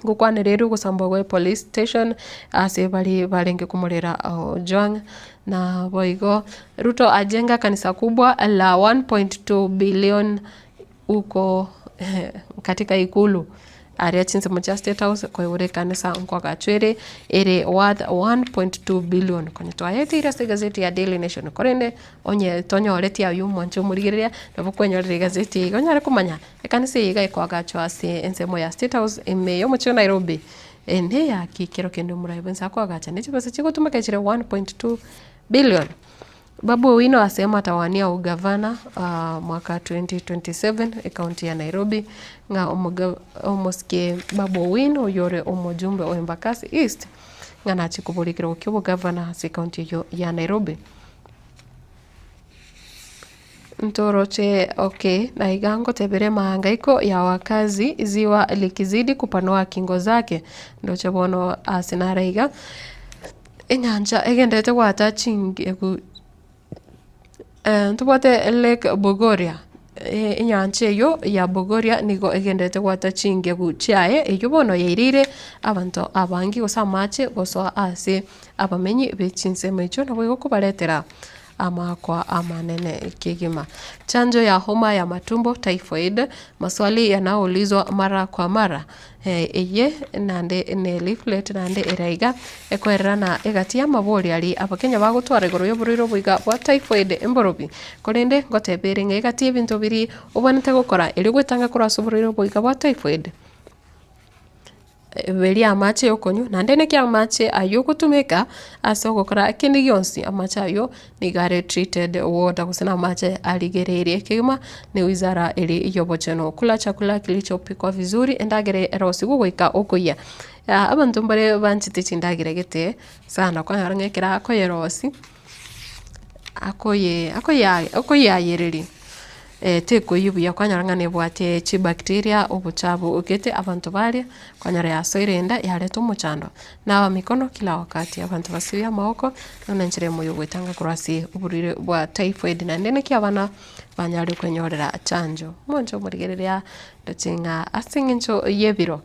S1: Gukwaniriru gusambwa gwe police station ase bali barenge kumurera Ojwang na boigo. Ruto ajenga kanisa kubwa la 1.2 billion uko katika ikulu. Aria chinse mocha State House kwa ure kanisa nkwa gachwere ere worth 1.2 billion kwenye toayeti ira gazeti ya Daily Nation korende onye tonyo oreti ya yu mwancho murigiria nabo kwenyorere gazeti gonyare kumanya kanisa yiga kwa gachwa ase ensemo ya State House emeyo mocho Nairobi ende ya kikero kendo muraibensa kwa gacha nicho pesa chiko tumeka chire 1.2 billion. Babu Owino asema atawania ugavana mwaka 2027 kaunti ya Nairobi nga omoske Babu Owino yore omojumbe o Embakasi East nga nachikubulikira ukyo gavana si kaunti ya Nairobi. Ntoroche na igango tebere mahangaiko ya wakazi ziwa likizidi kupanua kingo zake ndo chabono asinaraiga enyanja egendete wata chinge tubote Lake Bogoria inyanche yo ya Bogoria nigo egendete gwata chinge guchaye eyo bono yeirire abantu abangi gosamache goso ase abamenyi bechinse mecho nabo kubaletera amakwa amanene kigima. Chanjo ya homa ya matumbo typhoid, maswali yanaulizwa mara kwa mara. Eye nande ne leaflet nande eraiga ekwerana egatia mabori ali abakenya bagutwara igoro yoburiro buiga wa typhoid emborobi korende ngotebere ngegati ebintu biri ubonete gukora eri gwetanga kura soburiro buiga wa typhoid beri amache yokonyu nande ne kya amache ayo kutumeka asogokora kindi yonsi amache ayo nigare treated water kusina amache aligerere kigima ni wizara eri yobocheno kula chakula kilichopikwa vizuri endagere erosi gugoika okoya abantu mbare banchite chindagire gete sana kwa harangekera akoyerosi akoya yereri teko yubu ya kwanyaranga ne bwate chi bacteria obuchabu ukete abantu bali kwanyara ya soirenda yaleto muchando na mikono kila wakati abantu basibya maoko none nchire moyo gwetanga kurasi uburire bwa typhoid na ndene kya bana banyari kwenyorera chanjo monjo murigereria ndochinga asingincho yebiro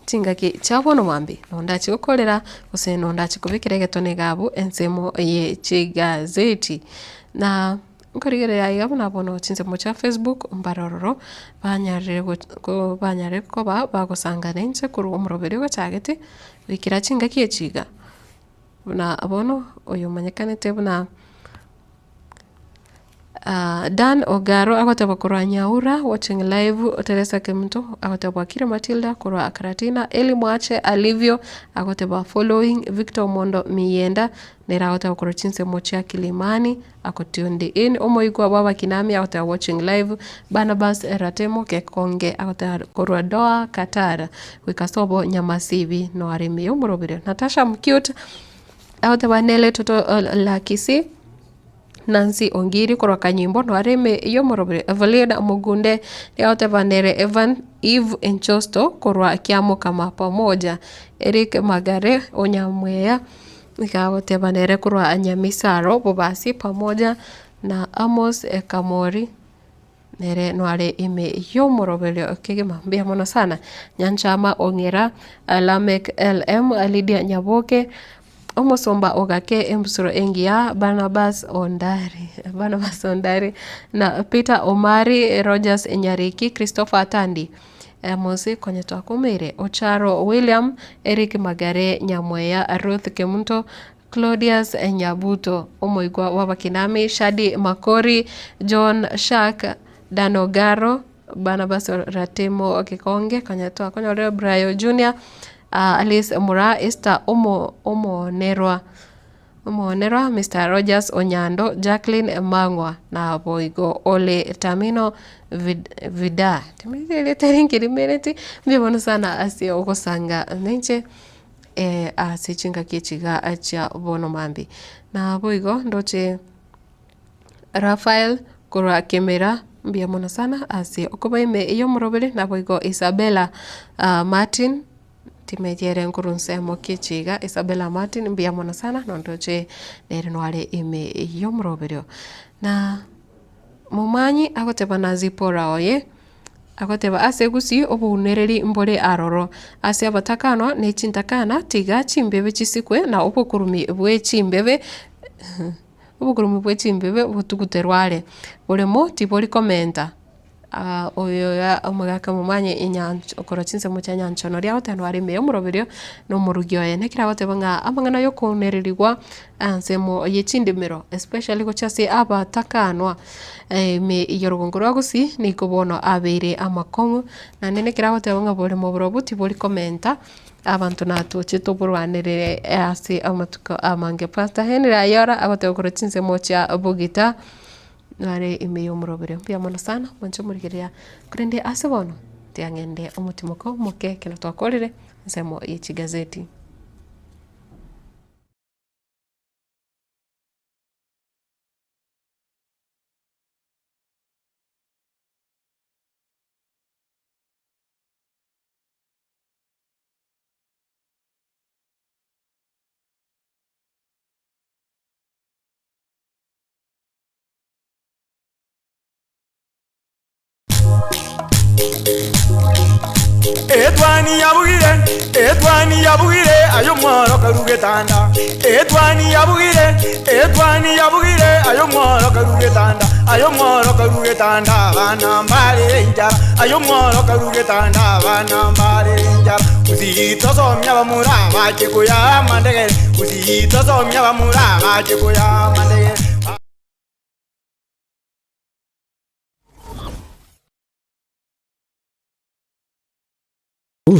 S1: chingaki chabono mwambi nonda chikokorera ose nonda chikubikire getone gabu ensemo ye chigazeti na nkorigerera igabona bono chinse mocha Facebook mbarororo banyarire ko bagosanga nense kuru umurobere gwachagete wikira chingaki echiga buna abono oyo manyekanete buna Dan Ogaro agoteba kurwa Nyaura watching live Teresa Kemto agoteba Kira Matilda kurwa Karatina Eli Mwache alivyo agoteba following Victor Mondo Miyenda nera agoteba kurwa Chinse Mocha Kilimani akotionde in omoigwa baba Kinami agoteba watching live Barnabas Ratemo Kekonge agoteba kurwa Doa Qatar wikasobo Nyamasibi no arimi umurobire Natasha Mcute agoteba Nele Toto Lakisi Nancy Ongiri kurwa Kanyimbo no areme iyo morobere Evelina Mugunde yaote vanere Evan Eve Enchosto korwa kiamo kama pamoja. Eric Magare Onyamweya ikagotebanere korwa Anyamisaro Bobasi pamoja na Amos Kamori nere nware ime yomorobelio kigima mbia mono sana. Nyanchama Ongera Lamek LM Lydia Nyaboke Omosomba Ogake Emsuro Engia Barnabas Ondari na Peter Omari Rogers Enyariki Christopher Tandi Mosi kwenye twakumire Ocharo William Eric Magare Nyamweya Ruth Kemunto Claudius Nyabuto Omoigwa Wabakinami Shadi Makori John Shak Danogaro Barnabas Ratemo Kikonge kwenye twakunyo Brayo Junior Alice Mura Esther Omonerwa Mr. Rogers Onyando Jacqueline Mangwa na Boigo Ole Tamino Vida timile terinki limeleti mbona sana asi okosanga nenche asichinga kichiga acha bono mambi na Boigo ndoche Rafael Kura Kemera mbia mona sana asi okobaime iyo murobele na Boigo Isabella Martin timejere nkurunsemo kichiga Isabella Martin mbia mona sana nondoche nere nwale ime yomroberio na mumanyi agoteba na Zipora oye agoteba asegusi obunereri mbole aroro ase abatakano ne chintakana tiga chimbebe chisikwe na obukurumi bwe chimbebe butuguterwale bulemo tiboli komenta oyo ya omugaka mumanye inyancho okorochinse mucha nyancho no ria otano ari me omuroberio no murugyo ye nekira gotebanga amangana yo kunererirwa ansemo yechindimiro especially go chase aba takanwa me yorogongoro gusi ni kubono abere amakomu na nenekira gotebanga bole mo brobuti boli komenta abantu natuche toburwanirire ase amatuko amange Pastor Henry Ayora agotekorochinse mocha bugita nare imeyo murobere pia mona sana mwancho murigeria kurende asebono tiangende omutimoko moke kino twakorire nsemo yichi gazeti
S6: Etwani yabugire ayo mworo karugetanda Etwani yabugire ayo mworo karugetanda bana mbale njara ayo mworo karugetanda bana mbale njara uzito somya bamura bakikuya mandege uzito somya bamura bakikuya mandege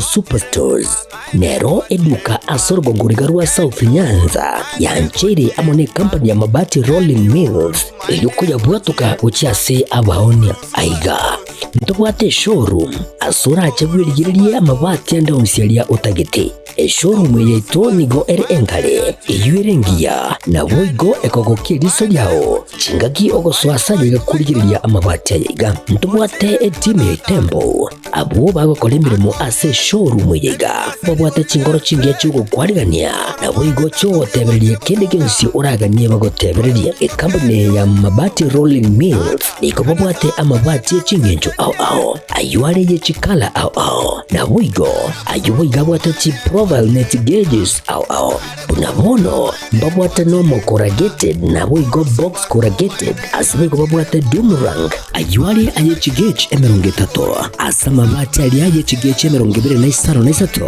S20: Superstores nero eduka asorgo ngurigarua South Nyanza yanchere amone company ya mabati Rolling Mills eyuko yabwatuka uchiase abaonia aiga ntobwate showroom asura achagwirigirie amabati anda umsialia utagete showroom yeito nigo enkale eyuerengia na Boigo ekogokiriso yao chingaki ogoswasa yiga kurigiriria amabati aiga ntobwate team tembo abo bagokolemiremo ase showroom yiga babwate chingoro chingia chugo kwarigania na Boigo cho tebererie kende gensi uraganie bagotebererie company ya mabati Rolling Mills niko babwate amabati chingenjo au ayuare ye chikala au na Boigo ayuiga bwate chi profile net gauges au unabono babwate normal corrugated na Boigo box corrugated asibego babwate Dumarang ayuare aye chigage emerongetato asama mabati ali aye chigage emerongibere na isaro na isato